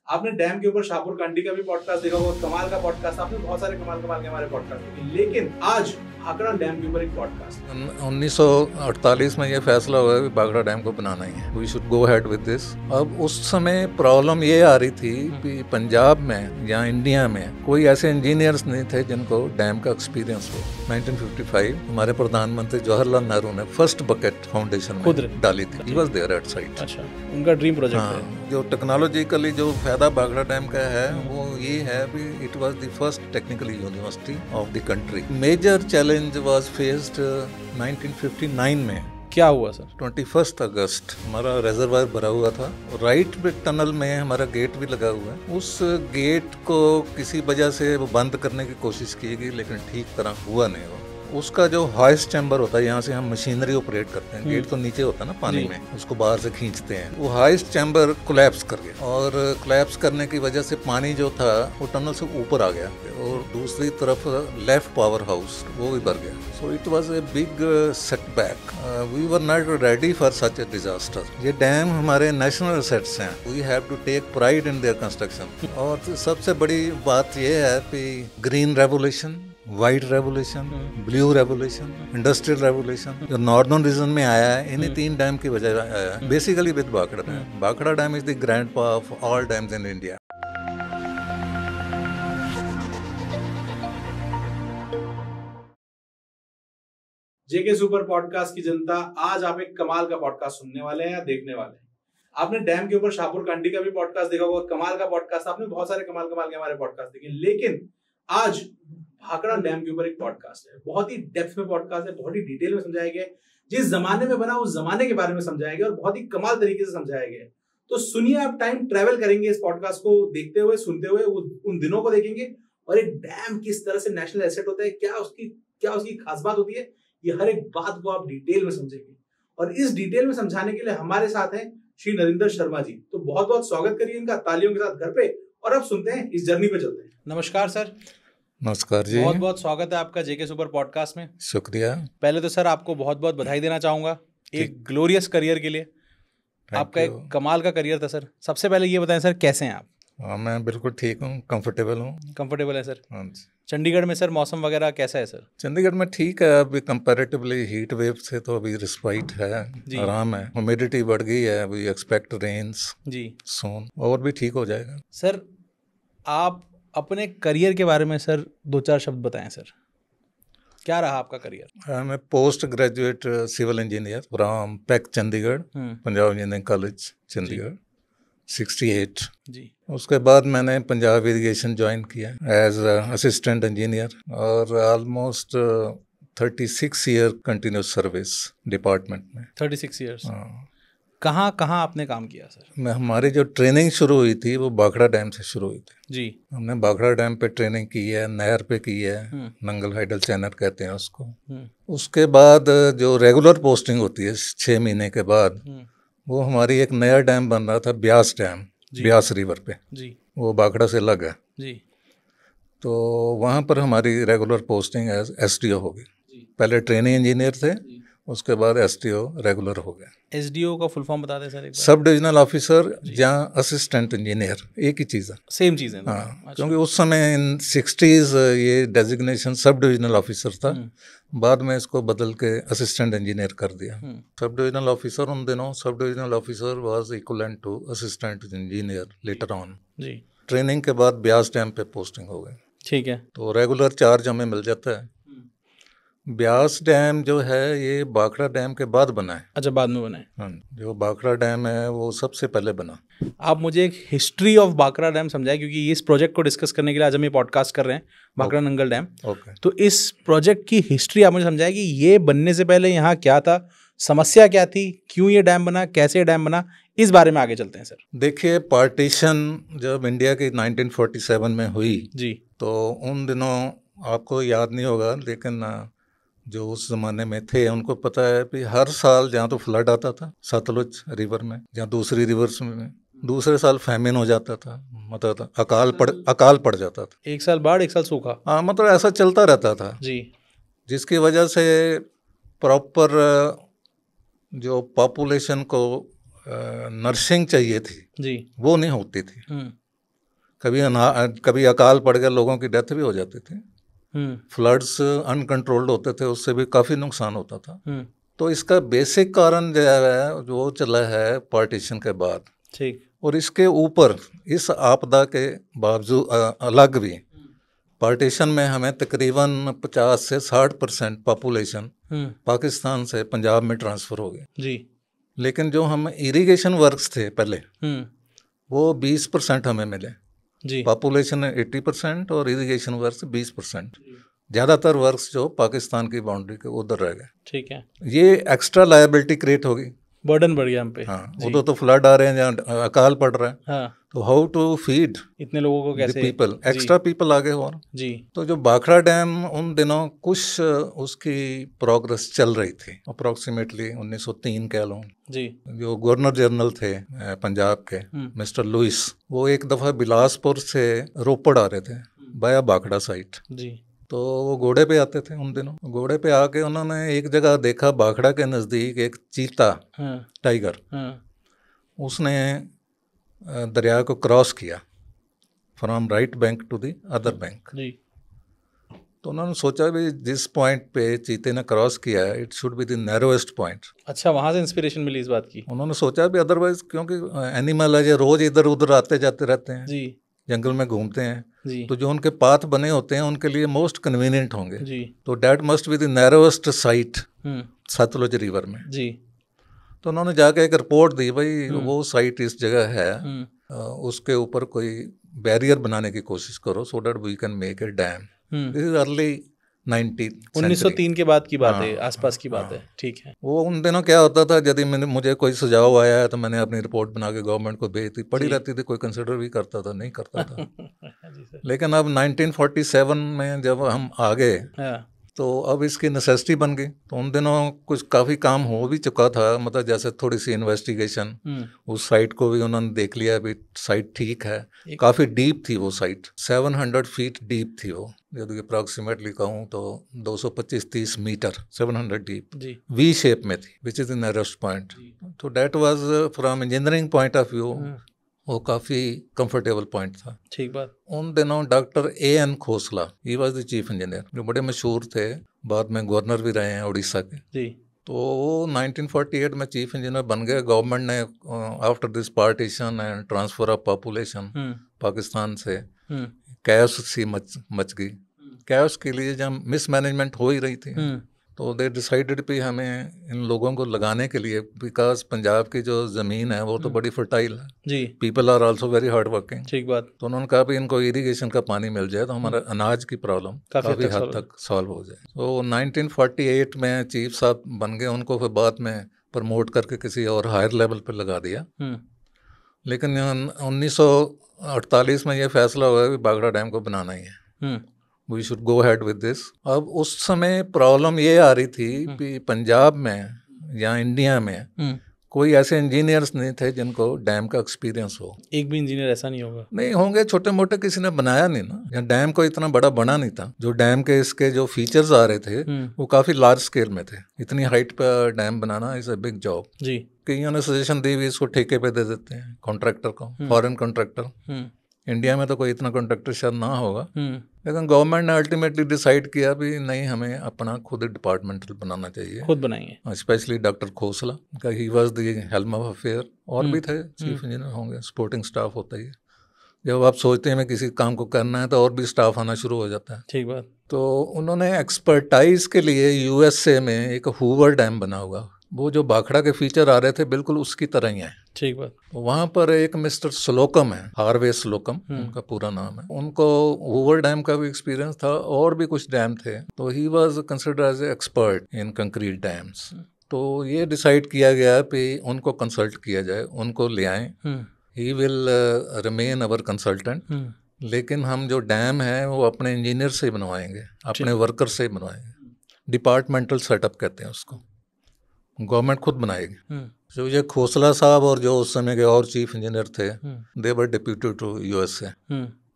आपने डैम के ऊपर शाहपुर कंडी का भी पॉडकास्ट देखा होगा, कमाल का पॉडकास्ट, आपने बहुत सारे कमाल के हमारे पॉडकास्ट देखे, लेकिन आज भाखड़ा डैम के ऊपर एक पॉडकास्ट। 1948 में ये फैसला हुआ कि भाखड़ा डैम को बनाना ही है, we should go ahead with this. अब उस समय प्रॉब्लम ये आ रही थी कि पंजाब में या इंडिया में कोई ऐसे इंजीनियर्स नहीं थे जिनको डैम का एक्सपीरियंस हो। 1955 हमारे प्रधानमंत्री जवाहरलाल नेहरू ने फर्स्ट बकेट फाउंडेशन में डाली थी। He was there at site. अच्छा, उनका ड्रीम प्रोजेक्ट है। जो टेक्नोलॉजिकली जो फायदा भाखड़ा डैम का है वो ये है कि it was the first technical university of the country. Major challenge was faced 1959 में। क्या हुआ सर? 21 अगस्त हमारा रिजर्वायर भरा हुआ था, राइट टनल में हमारा गेट भी लगा हुआ है। उस गेट को किसी वजह से वो बंद करने की कोशिश की गई, लेकिन ठीक तरह हुआ नहीं वो। उसका जो हाइस्ट चैम्बर होता है, यहाँ से हम मशीनरी ऑपरेट करते हैं, गेट तो नीचे होता है ना पानी में, उसको बाहर से खींचते हैं। वो हाइस्ट चैम्बर कोलैप्स कर गया, और कोलैप्स करने की वजह से पानी जो था वो टनल से ऊपर आ गया, और दूसरी तरफ लेफ्ट पावर हाउस वो भी भर गया। So it was a big setback. We were not ready for such a disaster. ये डैम हमारे नेशनल एसेट्स हैं, we have to take pride in their construction. और सबसे बड़ी बात यह है कि green revolution, white revolution, blue revolution, industrial revolution जो नॉर्दर्न रीजन में आया है, इन्हीं तीन डैम की वजह आया है, basically with Bhakra dam. Bhakra dam is the grandpa of all dams in India. JK super podcast की जनता, आज आप एक कमाल का पॉडकास्ट सुनने वाले हैं या देखने वाले हैं। आपने डैम के ऊपर शाहपुर कंडी का भी पॉडकास्ट देखा होगा, कमाल का पॉडकास्ट, आपने बहुत सारे कमाल के हमारे पॉडकास्ट देखे, लेकिन आज भाखड़ा डैम के ऊपर एक पॉडकास्ट है। बहुत ही डेप्थ में पॉडकास्ट है, बहुत ही डिटेल में समझाया गया है। जिस जमाने में बना उस जमाने के बारे में समझाया गया और बहुत ही कमाल तरीके से समझाया गया है। तो सुनिए, आप टाइम ट्रेवल करेंगे इस पॉडकास्ट को देखते हुए, सुनते हुए, उन दिनों को देखेंगे, और एक डैम किस तरह से नेशनल एसेट होता है, क्या उसकी खास बात होती है, ये हर एक बात को आप डिटेल में समझेंगे। और इस डिटेल में समझाने के लिए हमारे साथ हैं श्री नरेंद्र शर्मा जी। तो बहुत बहुत स्वागत करिए इनका तालियों के साथ घर पे, और अब सुनते हैं, इस जर्नी पे चलते हैं। नमस्कार सर। नमस्कार जी, बहुत बहुत स्वागत है आपका जेके सुपर पॉडकास्ट में। शुक्रिया। पहले तो सर आपको बहुत बहुत बधाई देना चाहूंगा एक ग्लोरियस करियर के लिए। आपका एक कमाल का करियर था सर। सबसे पहले ये बताएं सर, कैसे हैं आप? मैं बिल्कुल ठीक हूँ, कंफर्टेबल हूँ। कंफर्टेबल है सर? हाँ जी। चंडीगढ़ में सर मौसम वगैरह कैसा है सर? चंडीगढ़ में ठीक है, अभी कंपैरेटिवली हीट वेव से तो अभी रिस्पाइट है, आराम है। ह्यूमिडिटी बढ़ गई है, वी एक्सपेक्ट रेन्स जी सून, और भी ठीक हो जाएगा। सर आप अपने करियर के बारे में सर दो चार शब्द बताएं सर, क्या रहा आपका career? I am a post graduate civil engineer from PEC Chandigarh, Punjab engineering college Chandigarh, 68 जी। उसके बाद मैंने पंजाब इरिगेशन ज्वाइन किया एज असिस्टेंट इंजीनियर, और almost 36 year continuous service department में। 36 ईयर्स। कहाँ कहाँ आपने काम किया सर? हमारी जो ट्रेनिंग शुरू हुई थी वो भाखड़ा डैम से शुरू हुई थी जी। हमने भाखड़ा डैम पे ट्रेनिंग की है, नहर पे की है, नंगल हाइडल चैनल कहते हैं उसको। उसके बाद जो रेगुलर पोस्टिंग होती है 6 महीने के बाद, वो हमारी एक नया डैम बन रहा था, ब्यास डैम, ब्यास रिवर पे जी। वो भाखड़ा से अलग है जी। तो वहाँ पर हमारी रेगुलर पोस्टिंग एज एसडीओ हो गई। पहले ट्रेनिंग इंजीनियर थे, उसके बाद एसडीओ रेगुलर हो गया। एसडीओ का फुल फॉर्म बता दें सर एक बार। सब डिविजनल ऑफिसर या असिस्टेंट इंजीनियर, एक ही चीज़ है, सेम चीज़ है। हाँ। अच्छा। क्योंकि उस समय इन 60s ये डेजिग्नेशन सब डिविजनल ऑफिसर था, बाद में इसको बदल के असिस्टेंट इंजीनियर कर दिया। सब डिविजनल ऑफिसर उन दिनों, sub divisional officer was equivalent to assistant engineer later on जी। ट्रेनिंग के बाद ब्यास डैम पे पोस्टिंग हो गई। ठीक है। तो रेगुलर चार्ज हमें मिल जाता है। ब्यास डैम जो है ये भाखड़ा डैम के बाद बना है। अच्छा, बाद में बना है। हाँ, जो भाखड़ा डैम है वो सबसे पहले बना। आप मुझे एक हिस्ट्री ऑफ भाखड़ा डैम समझाएं, क्योंकि इस प्रोजेक्ट को डिस्कस करने के लिए आज हम ये पॉडकास्ट कर रहे हैं, भाखड़ा नंगल डैम। तो इस प्रोजेक्ट की हिस्ट्री आप मुझे समझाएं कि ये बनने से पहले यहाँ क्या था, समस्या क्या थी, क्यों ये डैम बना, कैसे डैम बना, इस बारे में आगे चलते हैं सर। देखिए, पार्टीशन जब इंडिया की 1947 में हुई जी, तो उन दिनों आपको याद नहीं होगा, लेकिन जो उस ज़माने में थे उनको पता है कि हर साल जहाँ तो फ्लड आता था सतलुज रिवर में, जहाँ दूसरी रिवर्स में, दूसरे साल फैमिन हो जाता था, मतलब अकाल पड़ जाता था। एक साल बाढ़, एक साल सूखा। हाँ, मतलब ऐसा चलता रहता था जी। जिसकी वजह से प्रॉपर जो पॉपुलेशन को नर्सिंग चाहिए थी जी, वो नहीं होती थी। कभी अकाल पड़ गया, लोगों की डेथ भी हो जाती थी। फ्लड्स अनकंट्रोल्ड होते थे, उससे भी काफ़ी नुकसान होता था। तो इसका बेसिक कारण जो है जो चला है पार्टीशन के बाद, ठीक, और इसके ऊपर इस आपदा के बावजूद अलग भी पार्टीशन में हमें तकरीबन 50 से 60% पॉपुलेशन पाकिस्तान से पंजाब में ट्रांसफ़र हो गई जी। लेकिन जो हम इरिगेशन वर्क्स थे पहले वो 20% हमें मिले जी। पॉपुलेशन 80% और इरिगेशन वर्क्स 20%। ज़्यादातर वर्क्स जो पाकिस्तान की बाउंड्री के उधर रह गए। ठीक है, ये एक्स्ट्रा लायबिलिटी क्रिएट होगी, बर्डन बढ़ गया हम पे। हाँ, वो तो फ्लड आ रहे हैं, जहाँ अकाल पड़ रहा है, हाँ, तो हाउ टू फीड इतने लोगों को, कैसे पीपल, एक्स्ट्रा पीपल आ गए और जी। तो जो भाखड़ा डैम उन दिनों कुछ उसकी प्रोग्रेस चल रही थी, अप्रोक्सीमेटली 1903 कह लो जी। जो गवर्नर जनरल थे पंजाब के मिस्टर लुइस, वो एक दफ़ा बिलासपुर से रोपड़ आ रहे थे बाया भाखड़ा साइट जी। तो वो घोड़े पे आते थे उन दिनों, घोड़े पे आके उन्होंने एक जगह देखा भाखड़ा के नज़दीक एक चीता, टाइगर, उसने दरिया को क्रॉस किया from right bank to the other bank ji. तो उन्होंने सोचा भी जिस पॉइंट पे चीते ने क्रॉस किया है it should be the narrowest point. अच्छा, वहाँ से इंस्पिरेशन मिली इस बात की? उन्होंने सोचा भी अदरवाइज क्योंकि एनिमल है, ये रोज इधर उधर आते जाते रहते हैं जी, जंगल में घूमते हैं जी। तो जो उनके पाथ बने होते हैं उनके लिए मोस्ट कन्वीनियंट होंगे जी। तो that must be the narrowest site Sutlej river में जी। तो उन्होंने जाके एक रिपोर्ट दी, भाई वो साइट इस जगह है, उसके ऊपर कोई बैरियर बनाने की कोशिश करो so that we can make a dam. This is early 1903 के बाद की बात है, आसपास की बात है, ठीक है। वो उन दिनों क्या होता था, यदि मुझे कोई सुझाव आया है तो मैंने अपनी रिपोर्ट बना के गवर्नमेंट को भेज दी, पड़ी रहती थी, कोई कंसिडर भी करता था नहीं करता था। लेकिन अब 1947 में जब हम आ गए तो अब इसकी नेसेसिटी बन गई। तो उन दिनों कुछ काफ़ी काम हो भी चुका था, मतलब जैसे थोड़ी सी इन्वेस्टिगेशन, उस साइट को भी उन्होंने देख लिया, अभी साइट ठीक है। काफ़ी डीप थी वो साइट, 700 फीट डीप थी वो, यदि अप्रॉक्सीमेटली कहूँ तो 225-30 मीटर, 700 डीप वी शेप में थी, which is the nearest point. तो that was from engineering point of view वो काफ़ी कंफर्टेबल पॉइंट था। ठीक बात। उन दिनों doctor A.N. Khosla, he was the chief engineer, जो बड़े मशहूर थे, बाद में गवर्नर भी रहे हैं उड़ीसा के जी। तो वो 1948 में चीफ इंजीनियर बन गए। गवर्नमेंट ने after this partition and transfer of population Pakistan से कैओस सी मच गई। कैओस के लिए जब मिसमैनेजमेंट हो ही रही थी तो दे डिसाइडेड भी हमें इन लोगों को लगाने के लिए, बिकॉज पंजाब की जो ज़मीन है वो तो बड़ी फर्टाइल है ji, people are also very hard working. ठीक बात। तो उन्होंने कहा भी इनको इरिगेशन का पानी मिल जाए तो हमारा अनाज की प्रॉब्लम काफ़ी हद तक सॉल्व हो जाए। तो 1948 में चीफ साहब बन गए, उनको फिर बाद में प्रमोट करके किसी और हायर लेवल पर लगा दिया। लेकिन 1948 में ये फैसला हुआ कि भाखड़ा डैम को बनाना ही है, we should go ahead with this. अब उस समय प्रॉब्लम ये आ रही थी कि पंजाब में या इंडिया में कोई ऐसे इंजीनियर्स नहीं थे जिनको डैम का एक्सपीरियंस हो। एक भी इंजीनियर ऐसा नहीं होगा? नहीं होंगे, छोटे मोटे किसी ने बनाया नहीं ना, या डैम को इतना बड़ा बना नहीं था। जो डैम के इसके जो फीचर्स आ रहे थे वो काफ़ी लार्ज स्केल में थे। इतनी हाइट पर डैम बनाना is a big job ji. कईयों ने सजेशन दी भी इसको ठेके पे दे देते हैं कॉन्ट्रैक्टर को, फॉरेन कॉन्ट्रैक्टर। इंडिया में तो कोई इतना कॉन्ट्रैक्टर शायद ना होगा, लेकिन गवर्नमेंट ने अल्टीमेटली डिसाइड किया भी नहीं, हमें अपना खुद डिपार्टमेंटल बनाना चाहिए, खुद बनाएंगे। स्पेशली डॉक्टर खोसला का, ही was the helm of affair, और भी थे चीफ इंजीनियर होंगे, सपोर्टिंग स्टाफ होता ही है। जब आप सोचते हैं किसी काम को करना है तो और भी स्टाफ आना शुरू हो जाता है। ठीक बात। तो उन्होंने एक्सपर्टाइज के लिए USA में एक हूवर डैम बना हुआ, वो जो भाखड़ा के फीचर आ रहे थे बिल्कुल उसकी तरह ही है। ठीक बात। वहाँ पर एक मिस्टर स्लोकम है, हार्वे स्लोकम उनका पूरा नाम है, उनको हूवर डैम का भी एक्सपीरियंस था और भी कुछ डैम थे, तो he was considered as a expert in concrete dams. तो ये डिसाइड किया गया कि उनको कंसल्ट किया जाए, उनको ले आएं, he will remain our consultant, लेकिन हम जो डैम है वो अपने इंजीनियर से बनवाएंगे, अपने वर्कर से बनवाएंगे, डिपार्टमेंटल सेटअप कहते हैं उसको, गवर्नमेंट खुद बनाएगी। जो ये खोसला साहब और जो उस समय के और चीफ इंजीनियर थे, they were deputed to USA।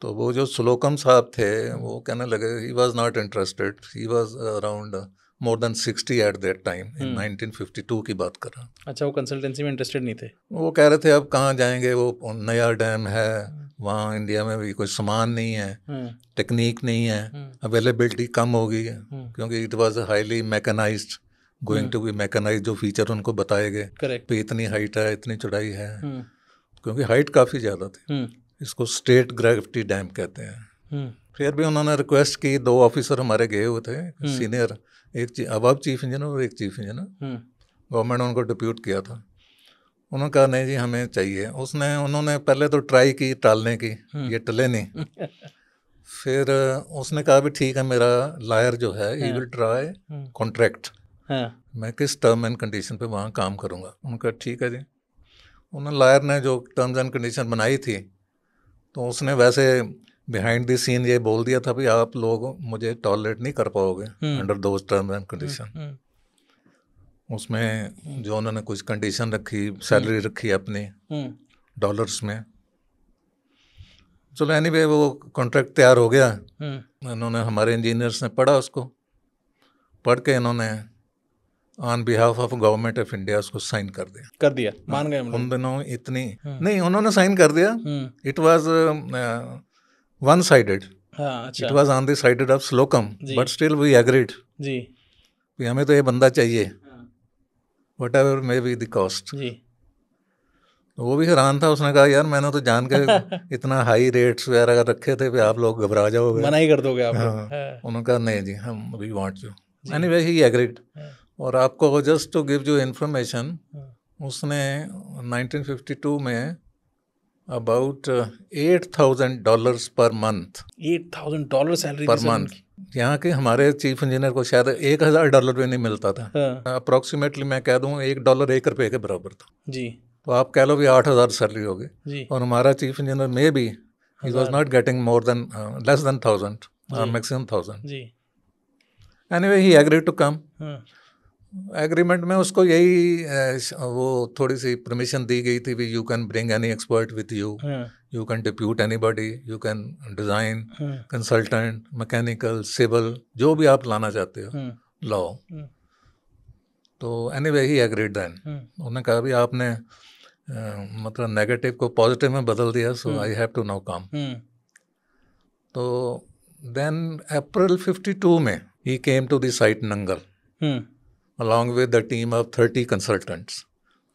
तो वो जो स्लोकम साहब थे वो कहने लगे he was not interested, he was around more than 60 at that time, in 1952 की बात कर रहा हूँ। अच्छा, वो कंसल्टेंसी में इंटरेस्टेड नहीं थे? वो कह रहे थे अब कहाँ जाएंगे, वो नया डैम है, वहाँ इंडिया में भी कोई सामान नहीं है, टेक्निक नहीं है, अवेलेबिलिटी कम होगी, क्योंकि it was highly mechanised, going to be mechanised, जो फीचर उनको बताए गए। करेक्ट। तो इतनी हाइट है, इतनी चौड़ाई है, क्योंकि हाइट काफ़ी ज़्यादा थी। इसको स्टेट ग्रेविटी डैम कहते हैं। फिर भी उन्होंने रिक्वेस्ट की, 2 ऑफिसर हमारे गए हुए थे, सीनियर, एक अब चीफ इंजीनियर और एक चीफ इंजीनियर, गवर्नमेंट ने उनको डिप्यूट किया था। उन्होंने कहा नहीं जी हमें चाहिए। उन्होंने पहले तो ट्राई की टालने की, ये टले नहीं। फिर उसने कहा भी ठीक है, मेरा लायर जो है ही विल ट्राई कॉन्ट्रैक्ट, मैं किस टर्म एंड कंडीशन पे वहाँ काम करूँगा। उनका ठीक है जी। उन्होंने लायर ने जो टर्म्स एंड कंडीशन बनाई थी, तो उसने वैसे बिहाइंड द सीन ये बोल दिया था भी आप लोग मुझे टॉलरेट नहीं कर पाओगे under those terms and condition. उसमें जो उन्होंने कुछ कंडीशन रखी, सैलरी रखी अपनी डॉलर्स में। चलो एनीवे वो कॉन्ट्रैक्ट तैयार हो गया। इन्होंने, हमारे इंजीनियर्स ने पढ़ा उसको, पढ़ के इन्होंने on behalf of government of India उसको साइन कर दिया। मान गए हम लोग। उन दिनों इतनी नहीं, उन्होंने साइन कर दिया। It was one sided, it was on the sided of Slocum, but still we agreed ji, हमें तो ये बंदा चाहिए, whatever may be the cost. वो भी हैरान था, उसने कहा यार मैंने तो जान के इतना हाई रेट्स वगैरह रखे थे, आप लोग घबरा जाओगे, मना ही कर दोगे आप। उन्होंने कहा नहीं जी, हम we want you. Anyway he agreed. और आपको just to give you information, उसने 1952 में about $8,000 per month, $8,000 salary per month. यहाँ के हमारे चीफ इंजीनियर को शायद $1,000 भी नहीं मिलता था। अप्रोक्सीमेटली मैं कह दूँ $1 1 रुपये के बराबर था जी। तो आप कह लो भी 8,000 सैलरी होगी। और हमारा चीफ इंजीनियर में भी he was not getting more than less than 1,000 और मैक्सिमम 1,000 जी। Anyway he agreed to come. Agreement में उसको यही वो थोड़ी सी परमिशन दी गई थी, you can bring any expert with you, you can depute anybody, you can design, consultant, mechanical, civil, जो भी आप लाना चाहते हो, लॉ। तो एनीवे ही एग्रीड देन। उन्होंने कहा भी आपने मतलब नेगेटिव को पॉजिटिव में बदल दिया, so I have to now come. तो देन अप्रैल 52 में ही came to the site Nangal along with the team of 30 consultants।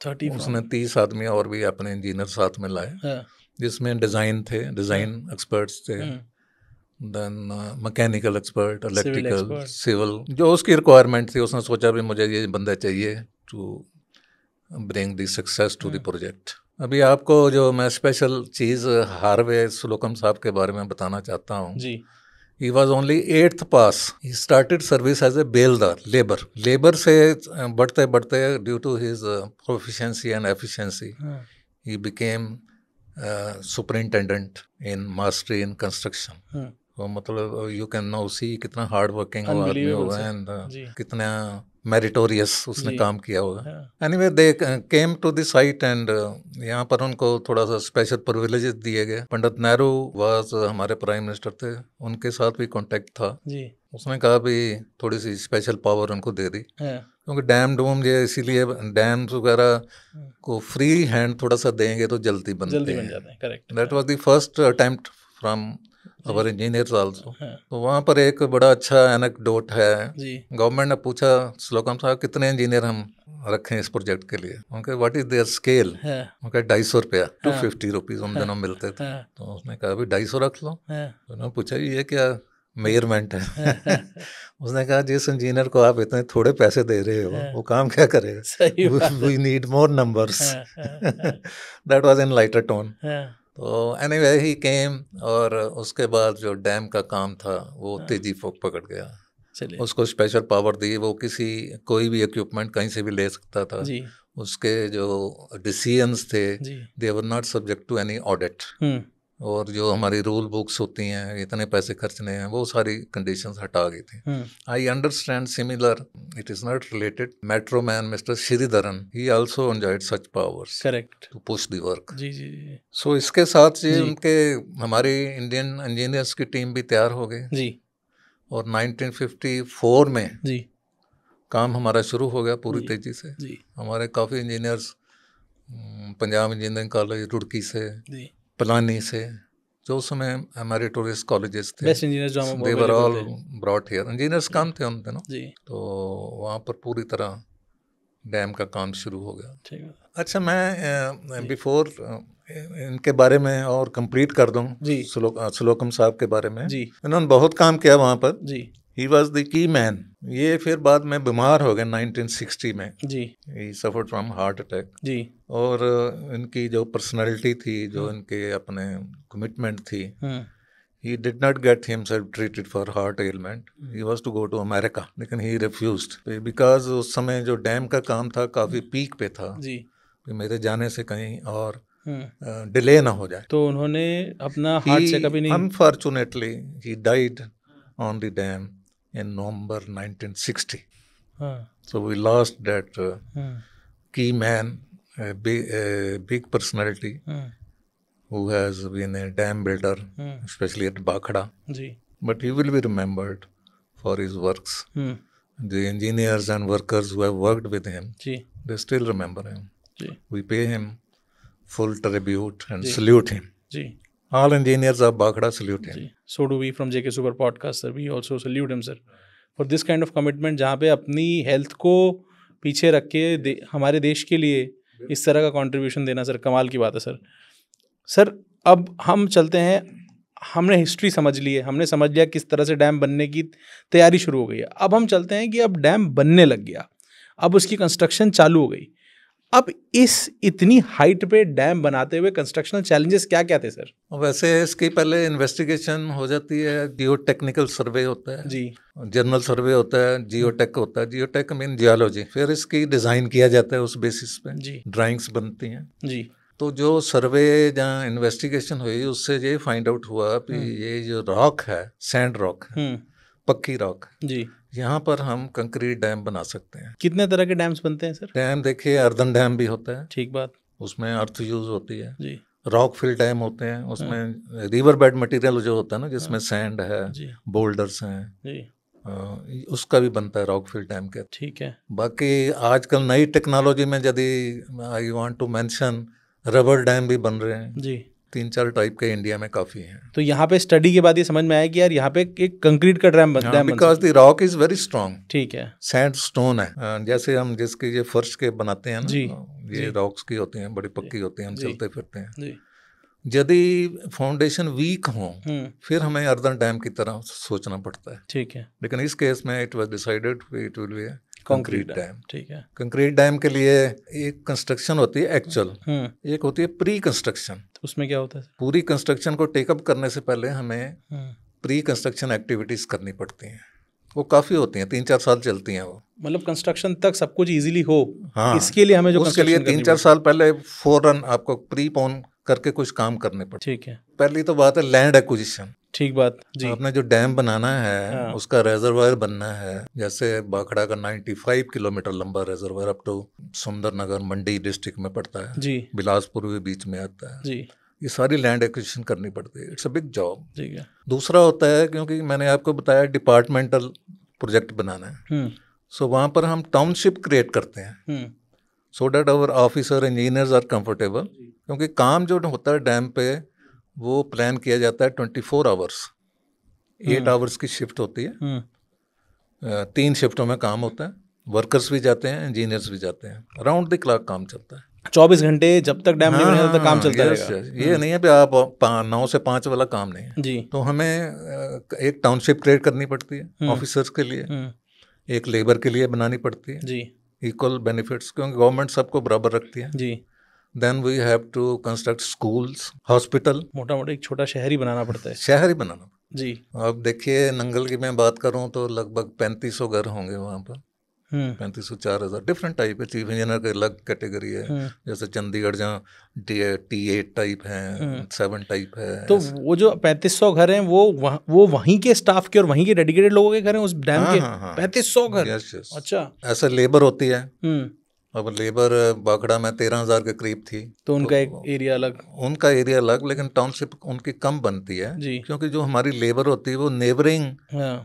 30 उसने 30 आदमी और भी अपने इंजीनियर साथ में लाए, जिसमें डिज़ाइन थे, डिज़ाइन एक्सपर्ट्स थे, then mechanical expert, electrical, civil, जो उसकी रिक्वायरमेंट थी। उसने सोचा भी मुझे ये बंदा चाहिए to bring the success to the project. अभी आपको जो मैं स्पेशल चीज़ हार्वे स्लोकम साहब के बारे में बताना चाहता हूँ जी। He was only 8th pass. He started service as a बेलदार, लेबर से बढ़ते बढ़ते due to his proficiency and efficiency, he became superintendent in mastery in construction। तो मतलब you can now see कितना हार्ड वर्किंग वो आदमी होगा एंड कितना मेरिटोरियस उसने काम किया होगा। Anyway they came to the site and यहाँ पर उनको थोड़ा सा स्पेशल प्रिविलेजेस दिए गए। पंडित नेहरू वाज हमारे प्राइम मिनिस्टर थे, उनके साथ भी कांटेक्ट था जी। उसने कहा भी थोड़ी सी स्पेशल पावर उनको दे दी, क्योंकि डैम डूम ये इसीलिए डैम्स वगैरह को फ्री हैंड थोड़ा सा देंगे तो जल्दी बनते हैं। Correct, that was the first attempt from our engineers also. तो वहाँ पर एक बड़ा अच्छा एनेक्डोट है। गवर्नमेंट ने पूछा स्लोकम साहब कितने इंजीनियर हम रखें इस प्रोजेक्ट के लिए, उनके व्हाट इज देयर स्केल, उनका 250 रुपया, 250 रुपीज उन दिनों मिलते थे। तो उसने कहा भी 250 रख लो। तो उन्होंने पूछा ये क्या मेजरमेंट है उसने कहा जिस इंजीनियर को आप इतने थोड़े पैसे दे रहे हो वो काम क्या करेगा, we need more numbers. That was in lighter tone. तो एनीवे ही केम, और उसके बाद जो डैम का काम था वो तेजी पकड़ गया। उसको स्पेशल पावर दी, वो कोई भी इक्विपमेंट कहीं से भी ले सकता था। उसके जो डिसीजंस थे they were not subject to any audit, और जो हमारी रूल बुक्स होती हैं इतने पैसे खर्चने हैं वो सारी कंडीशंस हटा गई थी। I understand similar, it is not related, metro man mister Sreedharan he also enjoyed such powers correct to push the work. Ji ji ji. So इसके साथ जी उनके हमारी इंडियन इंजीनियर्स की टीम भी तैयार हो गई जी। और 1954 में जी काम हमारा शुरू हो गया पूरी जी, तेजी से। जी, हमारे काफ़ी engineers Punjab engineering college Roorkee से, जी, पिलानी से, जो उस समय हमारे टूरिस्ट कॉलेजेस थे, बेस्ट इंजीनियर्स जो हम दे वर ऑल अवेलेबल थे। Brought here. इंजीनियर्स कम थे उन दिनों, जी, तो वहाँ पर पूरी तरह डैम का काम शुरू हो गया। ठीक है। अच्छा, मैं बिफोर इनके बारे में और कंप्लीट कर दूं, जी, सुलोकम साहब के बारे में। जी, इन्होंने बहुत काम किया वहाँ पर। Ji, he was the key man. ये फिर बाद में बीमार हो गए 1960 में। Ji, he suffered from heart attack. Ji, और इनकी जो पर्सनालिटी थी, जो इनके अपने कमिटमेंट थी, he did not get himself treated for heart ailment. He was to go to America, लेकिन he refused because उस समय जो डैम का काम था काफ़ी पीक पे था, जी, कि मेरे जाने से कहीं और डिले ना हो जाए। तो उन्होंने अपना हार्ट से कभी नहीं। Unfortunately, he died on the dam in November 1960. हाँ, So we lost that हाँ, key man, a big personality who has been a dam builder, especially at Bakhada. Ji, But he will be remembered for his works. The engineers and workers who have worked with him, ji, they still remember him. Ji, We pay him full tribute and ji, salute him. Ji, All engineers of Bakhada salute him. Ji. So do we from JK Super Podcast, sir. We also salute him, sir, for this kind of commitment, जहाँ पे अपनी health को पीछे रख के हमारे देश के लिए इस तरह का कंट्रीब्यूशन देना, सर कमाल की बात है, सर। सर अब हम चलते हैं, हमने हिस्ट्री समझ ली है, हमने समझ लिया किस तरह से डैम बनने की तैयारी शुरू हो गई है। अब हम चलते हैं कि अब डैम बनने लग गया, अब उसकी कंस्ट्रक्शन चालू हो गई। अब इस इतनी हाइट पे डैम बनाते हुए कंस्ट्रक्शनल चैलेंजेस क्या क्या थे, सर? वैसे इसकी पहले इन्वेस्टिगेशन हो जाती है, जियो टेक्निकल सर्वे होता है जी, जनरल सर्वे होता है, जियोटेक होता है। Geotech mean geology. फिर इसकी डिज़ाइन किया जाता है, उस बेसिस पे जी, ड्राइंग्स बनती हैं। जी, तो जो सर्वे जहाँ इन्वेस्टिगेशन हुई, उससे ये फाइंड आउट हुआ कि ये जो रॉक है, सैंड रॉक है, पक्की रॉक, जी, यहाँ पर हम कंक्रीट डैम बना सकते हैं। कितने तरह के डैम्स बनते हैं, सर? डैम देखिए, अर्दन डैम भी होता है, ठीक बात, उसमें अर्थ यूज होती है। जी, रॉक फिल डैम होते हैं, उसमें रिवर बेड मटेरियल जो होता है ना, जिसमें सैंड है, जी, बोल्डर्स हैं, जी, उसका भी बनता है रॉक फिल डैम के। ठीक है, बाकी आजकल नई टेक्नोलॉजी में यदि I want to mention, rubber dam भी बन रहे हैं। जी। 3-4 टाइप के इंडिया में काफ़ी हैं। तो यहाँ पे स्टडी के बाद ये समझ में आया कि यार यहाँ पे एक कंक्रीट का डैम बन because the rock is very strong. ठीक है, सैंड स्टोन है, जैसे हम जिसके ये फर्श के बनाते हैं ना, जी, ये रॉक्स की होती हैं, बड़ी पक्की होती हैं, हम जी, चलते फिरते हैं। जी, यदि फाउंडेशन वीक हो, हम्म, फिर हमें अर्दन डैम की तरह सोचना पड़ता है। ठीक है, लेकिन इस केस में it was decided it will be concrete dam. ठीक है, कंक्रीट डैम के लिए एक कंस्ट्रक्शन होती है एक्चुअल, एक होती है प्री कंस्ट्रक्शन। तो उसमें क्या होता है, सर? पूरी कंस्ट्रक्शन को टेकअप करने से पहले हमें हम्म, प्री कंस्ट्रक्शन एक्टिविटीज करनी पड़ती हैं। वो काफ़ी होती हैं, 3-4 साल चलती हैं वो। मतलब कंस्ट्रक्शन तक सब कुछ इजीली हो, हाँ, इसके लिए हमें जो उसके लिए construction 3-4 साल पहले फौरन आपको प्री पोन करके कुछ काम करने पड़ते। ठीक है, पहली तो बात है लैंड एक्विजिशन। ठीक बात, जी, आपने जो डैम बनाना है, हाँ, उसका रेजरवायर बनना है। जैसे बाखड़ा का 95 किलोमीटर लंबा reservoir up to Sundarnagar Mandi district में पड़ता है, जी, बिलासपुर भी बीच में आता है। जी, ये सारी लैंड एक्विजिशन करनी पड़ती है, इट्स अ बिग जॉब। ठीक है, दूसरा होता है, क्योंकि मैंने आपको बताया डिपार्टमेंटल प्रोजेक्ट बनाना है, सो वहाँ पर हम टाउनशिप क्रिएट करते हैं, so that our officer engineers are comfortable. क्योंकि काम जो होता है डैम पे, वो प्लान किया जाता है 24 आवर्स, 8 आवर्स की शिफ्ट होती है। 3 शिफ्टों में काम होता है, वर्कर्स भी जाते हैं, इंजीनियर्स भी जाते हैं, अराउंड द क्लॉक काम चलता है। 24 घंटे जब तक डैम नहीं बनेगा तब तक काम चलता रहेगा। ये नहीं है कि आप 9 से 5 वाला काम नहीं है। जी, तो हमें एक टाउनशिप क्रिएट करनी पड़ती है ऑफिसर्स के लिए, एक लेबर के लिए बनानी पड़ती है, जी, इक्वल बेनिफिट्स, क्योंकि गवर्नमेंट सबको बराबर रखती है। Ji, then we have to construct schools, hospital, मोटा मोटा एक छोटा शहर ही बनाना पड़ता है। शहर ही बनाना। जी, अब देखिए, नंगल की मैं बात करूं तो लगभग 3500 घर होंगे वहाँ पर, 3500 4000 डिफरेंट टाइप है। चीफ इंजीनियर की अलग कैटेगरी है, जैसे चंडीगढ़ जहाँ T8 टाइप है, 7 टाइप है। तो वो जो 3500 घर हैं वो वहीं के स्टाफ के और वहीं के डेडिकेटेड लोगों के घर हैं उस डैम के? 3500 घर? Yes yes. अच्छा, ऐसा लेबर होती है। अब लेबर बाखड़ा में 13,000 के करीब थी, तो उनका एक एरिया अलग, उनका एरिया अलग, लेकिन टाउनशिप उनकी कम बनती है। जी, क्योंकि जो हमारी लेबर होती है वो नेबरिंग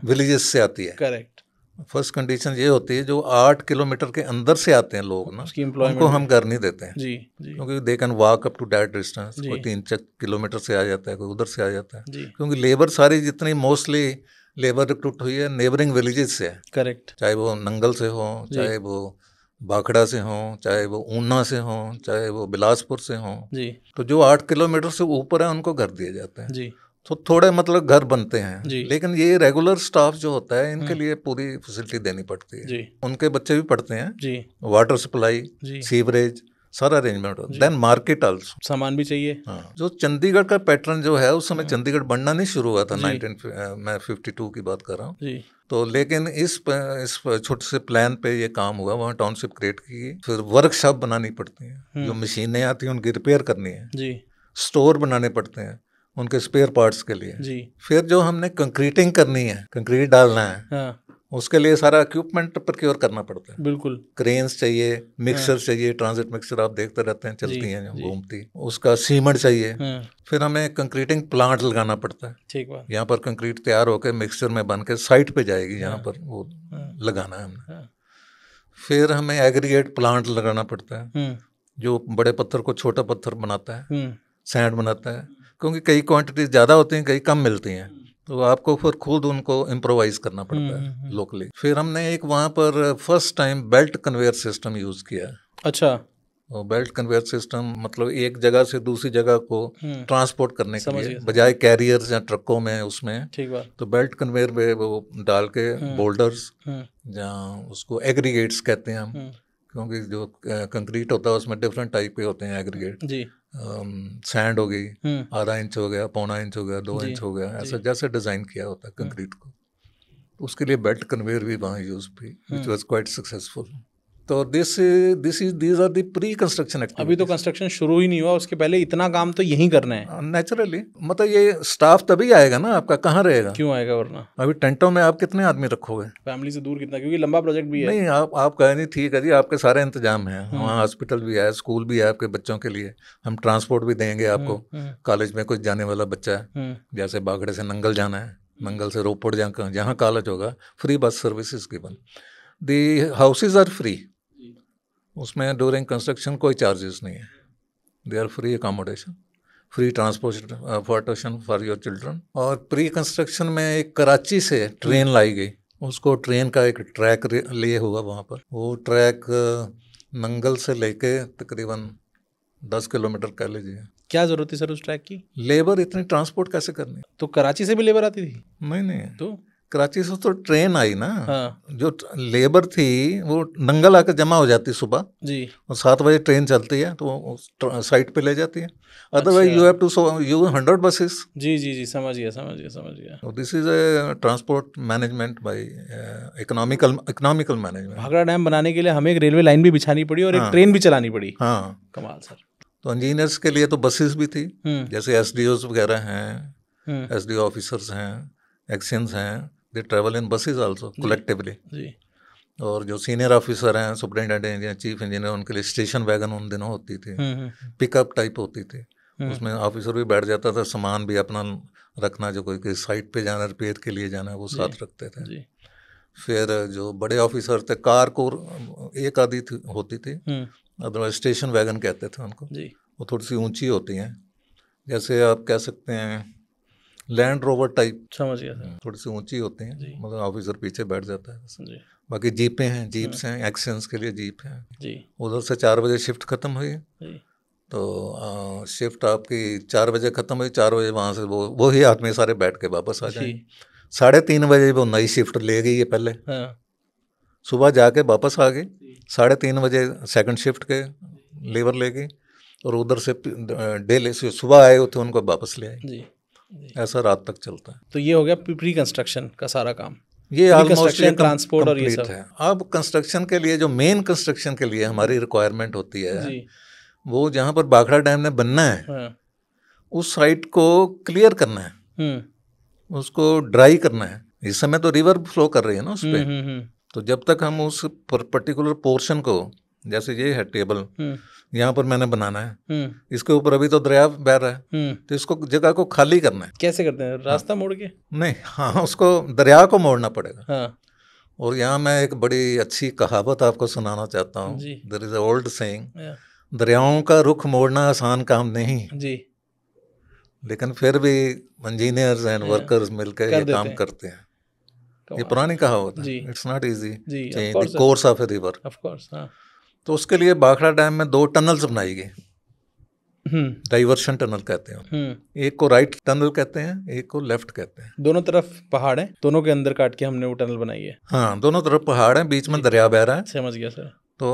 विलेजेस से आती है। करेक्ट, फर्स्ट कंडीशन ये होती है जो 8 किलोमीटर के अंदर से आते हैं लोग ना, उसकी उनको employment हम घर नहीं देते हैं, जी जी क्योंकि they can walk up to that distance. Ji. कोई 3 किलोमीटर से आ जाता है, कोई उधर से आ जाता है, जी क्योंकि लेबर सारी जितनी मोस्टली लेबर रिक्रूट हुई है नेबरिंग विलेजेस से है, करेक्ट चाहे वो नंगल से हो, जी। चाहे वो भाखड़ा से हो, चाहे वो ऊना से हो, चाहे वो बिलासपुर से हो। जी तो जो 8 किलोमीटर से ऊपर है उनको घर दिए जाते हैं, जी तो थोड़े मतलब घर बनते हैं। जी। लेकिन ये रेगुलर स्टाफ जो होता है इनके लिए पूरी फैसिलिटी देनी पड़ती है। जी उनके बच्चे भी पढ़ते हैं, जी वाटर सप्लाई, जी। सीवरेज, सारा अरेंजमेंट होता है। Then market also. सामान भी चाहिए। हाँ, जो चंडीगढ़ का पैटर्न जो है उस समय चंडीगढ़ बनना नहीं शुरू हुआ था, जी। 1952 की बात कर रहा हूँ। जी तो लेकिन इस छोटे से प्लान पे ये काम हुआ, वहाँ टाउनशिप क्रिएट की, फिर वर्कशॉप बनानी पड़ती है, जो मशीनें आती हैं उनकी रिपेयर करनी है, जी स्टोर बनाने पड़ते हैं उनके स्पेयर पार्ट्स के लिए। जी। फिर जो हमने कंक्रीटिंग करनी है, कंक्रीट डालना है, हाँ उसके लिए सारा इक्विपमेंट प्रोक्योर करना पड़ता है। बिल्कुल। क्रेन्स चाहिए, मिक्सर चाहिए, ट्रांजिट मिक्सर आप देखते रहते हैं, चलती जी, हैं जो जी। घूमती, उसका सीमेंट चाहिए। हाँ फिर हमें कंक्रीटिंग प्लांट लगाना पड़ता है, ठीक बात। यहाँ पर कंक्रीट तैयार होकर मिक्सचर में बन के साइट पे जाएगी, जहाँ पर वो हाँ लगाना है हमने। हाँ फिर हमें एग्रीगेट प्लांट लगाना पड़ता है, जो बड़े पत्थर को छोटा पत्थर बनाता है, सैंड बनाता है, क्योंकि कई क्वांटिटी ज़्यादा होती हैं, कई कम मिलती हैं, तो आपको फिर खुद उनको इम्प्रोवाइज करना पड़ता है लोकली। फिर हमने एक वहाँ पर first time belt conveyor system use किया। अच्छा। और बेल्ट कन्वेयर सिस्टम मतलब एक जगह से दूसरी जगह को ट्रांसपोर्ट करने के लिए, गया। बजाय कैरियर्स या ट्रकों में उसमें, ठीक बात। तो बेल्ट कन्वेयर में वो डाल के बोल्डर्स, जहाँ उसको एग्रीगेट्स कहते हैं हम, क्योंकि जो कंक्रीट होता है उसमें डिफरेंट टाइप के होते हैं एग्रीगेट। जी सैंड हो गई, आधा इंच हो गया, पौना इंच हो गया, 2 जी, इंच हो गया, ऐसा जैसे डिज़ाइन किया होता है कंक्रीट को, उसके लिए बेल्ट कन्वेयर भी वहाँ यूज हुई, विच वाज क्वाइट सक्सेसफुल। तो these are the pre construction activities. अभी तो कंस्ट्रक्शन शुरू ही नहीं हुआ, उसके पहले इतना काम तो यहीं करना है। नेचुरली, मतलब ये स्टाफ तभी आएगा ना आपका, कहाँ रहेगा? क्यों आएगा वरना? अभी टेंटों में आप कितने आदमी रखोगे? फैमिली से दूर कितना, क्योंकि लंबा प्रोजेक्ट भी है। नहीं, आप कहें नहीं, ठीक है जी, आपके सारे इंतजाम हैं वहाँ, हॉस्पिटल भी है, स्कूल भी है आपके बच्चों के लिए, हम ट्रांसपोर्ट भी देंगे आपको। कॉलेज में कुछ जाने वाला बच्चा है, जैसे बागड़े से नंगल जाना है, नंगल से रोपड़ जहाँ कॉलेज होगा, free bus services given. The houses are free, उसमें ड्यूरिंग कंस्ट्रक्शन कोई चार्जेस नहीं है, they are free accommodation, free transportation for your children. और प्री कंस्ट्रक्शन में एक कराची से ट्रेन लाई गई, उसको ट्रेन का एक ट्रैक लिए हुआ वहाँ पर, वो ट्रैक नंगल से लेके तकरीबन 10 किलोमीटर कह लीजिए। क्या जरूरत थी सर उस ट्रैक की? लेबर इतनी ट्रांसपोर्ट कैसे करनी? तो कराची से भी लेबर आती थी? नहीं, तो कराची से तो ट्रेन आई ना। हाँ। जो लेबर थी वो नंगल आकर जमा हो जाती सुबह जी, और 7 बजे ट्रेन चलती है तो साइट पे ले जाती है। Otherwise you have to you 100 buses. Ji ji ji, समझ गया। This is a transport management by economical management. Bhakra dam बनाने के लिए हमें एक रेलवे लाइन भी बिछानी पड़ी और एक ट्रेन भी चलानी पड़ी। हाँ, कमाल सर। तो इंजीनियर्स के लिए तो बसेस भी थी, जैसे एसडीओस वगैरह हैं, एसडीओ ऑफिसर्स हैं, एक्शंस हैं, they travel in buses also collectively. Ji. और जो सीनियर ऑफिसर हैं, सुपरिटेंडेंट, चीफ इंजीनियर, उनके लिए स्टेशन वैगन उन दिनों होती थी, पिकअप टाइप होती थी, उसमें ऑफिसर भी बैठ जाता था, सामान भी अपना रखना, जो कोई साइट पे जाना, रिपेयर के लिए जाना, वो साथ रखते थे। जी। फिर जो बड़े ऑफिसर थे, कार को एक आधी होती थी, अदरवाइज स्टेशन वैगन कहते थे उनको। वो थोड़ी सी ऊंची होती हैं, जैसे आप कह सकते हैं लैंड रोवर टाइप। समझ गया सर। थोड़ी सी ऊंची होती हैं, मतलब ऑफिसर पीछे बैठ जाता है जी। बाकी जीपें हैं, जीप्स हैं, एक्शंस के लिए जीप हैं जी। उधर से 4 बजे शिफ्ट खत्म हुई तो शिफ्ट आपकी 4 बजे खत्म हुई, 4 बजे वहाँ से वो ही आदमी सारे बैठ के वापस आ जाए। 3:30 बजे वो नई शिफ्ट ले गई है पहले। सुबह जाके वापस आ गई, 3:30 बजे सेकंड शिफ्ट के लेबर ले गई और उधर से डेली से सुबह आए थे उनको वापस ले आए। ऐसा रात तक चलता है। तो ये हो गया प्री कंस्ट्रक्शन का सारा काम। ये ऑलमोस्ट ट्रांसपोर्ट और ये सब है। अब कंस्ट्रक्शन के लिए जो मेन कंस्ट्रक्शन के लिए हमारी रिक्वायरमेंट होती है वो जहाँ पर भाखड़ा डैम ने बनना है उस साइट को क्लियर करना है, उसको ड्राई करना है। इस समय तो रिवर फ्लो कर रही है ना उस पर, तो जब तक हम उस पर्टिकुलर पोर्शन को, जैसे ये है टेबल यहाँ पर मैंने बनाना है, इसके ऊपर अभी तो दरिया बह रहा है, तो इसको जगह को खाली करना है। कैसे करते हैं? रास्ता मोड़ के? नहीं, हाँ, उसको दरिया को मोड़ना पड़ेगा। और यहाँ मैं एक बड़ी अच्छी कहावत आपको सुनाना चाहता हूँ। Ji. There is a old saying, Yeah. दरियाओं का रुख मोड़ना आसान काम नहीं, जी। लेकिन फिर भी इंजीनियर्स एंड वर्कर्स मिलकर कर ये देते काम हैं। करते हैं। ये कमाल। पुरानी कहावत है। Ji. It's not easy ji, of change the course, sir. Course of a river. Of course. हाँ। तो उसके लिए भाखड़ा डैम में 2 टनल्स बनाई गई, डाइवर्शन टनल कहते हैं। एक को राइट टनल कहते हैं, एक को लेफ्ट कहते हैं। दोनों तरफ पहाड़ है, दोनों के अंदर काट के हमने वो टनल बनाई है। हाँ, दोनों तरफ पहाड़ है, बीच में दरिया बह रहा है। समझ गया सर। तो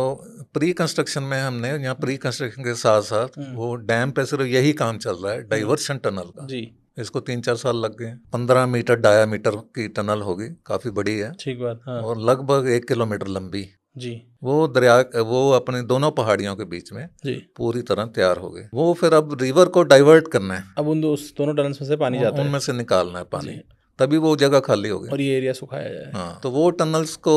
प्री कंस्ट्रक्शन में हमने यहाँ प्री कंस्ट्रक्शन के साथ साथ वो डैम पे सिर्फ यही काम चल रहा है, डाइवर्शन टनल का। जी। इसको 3-4 साल लग गए। 15 मीटर डायामीटर की टनल होगी, काफी बड़ी है। ठीक बात। हाँ। और लगभग 1 किलोमीटर लंबी। जी। वो दरिया, वो अपने दोनों पहाड़ियों के बीच में जी। पूरी तरह तैयार हो गई। वो फिर अब रिवर को डाइवर्ट करना है, अब उस दोनों टनल्स में से पानी जाता है, उनमें से निकालना है पानी, जी। तभी वो जगह खाली होगी और ये एरिया सुखाया जाए। हाँ, तो वो टनल्स को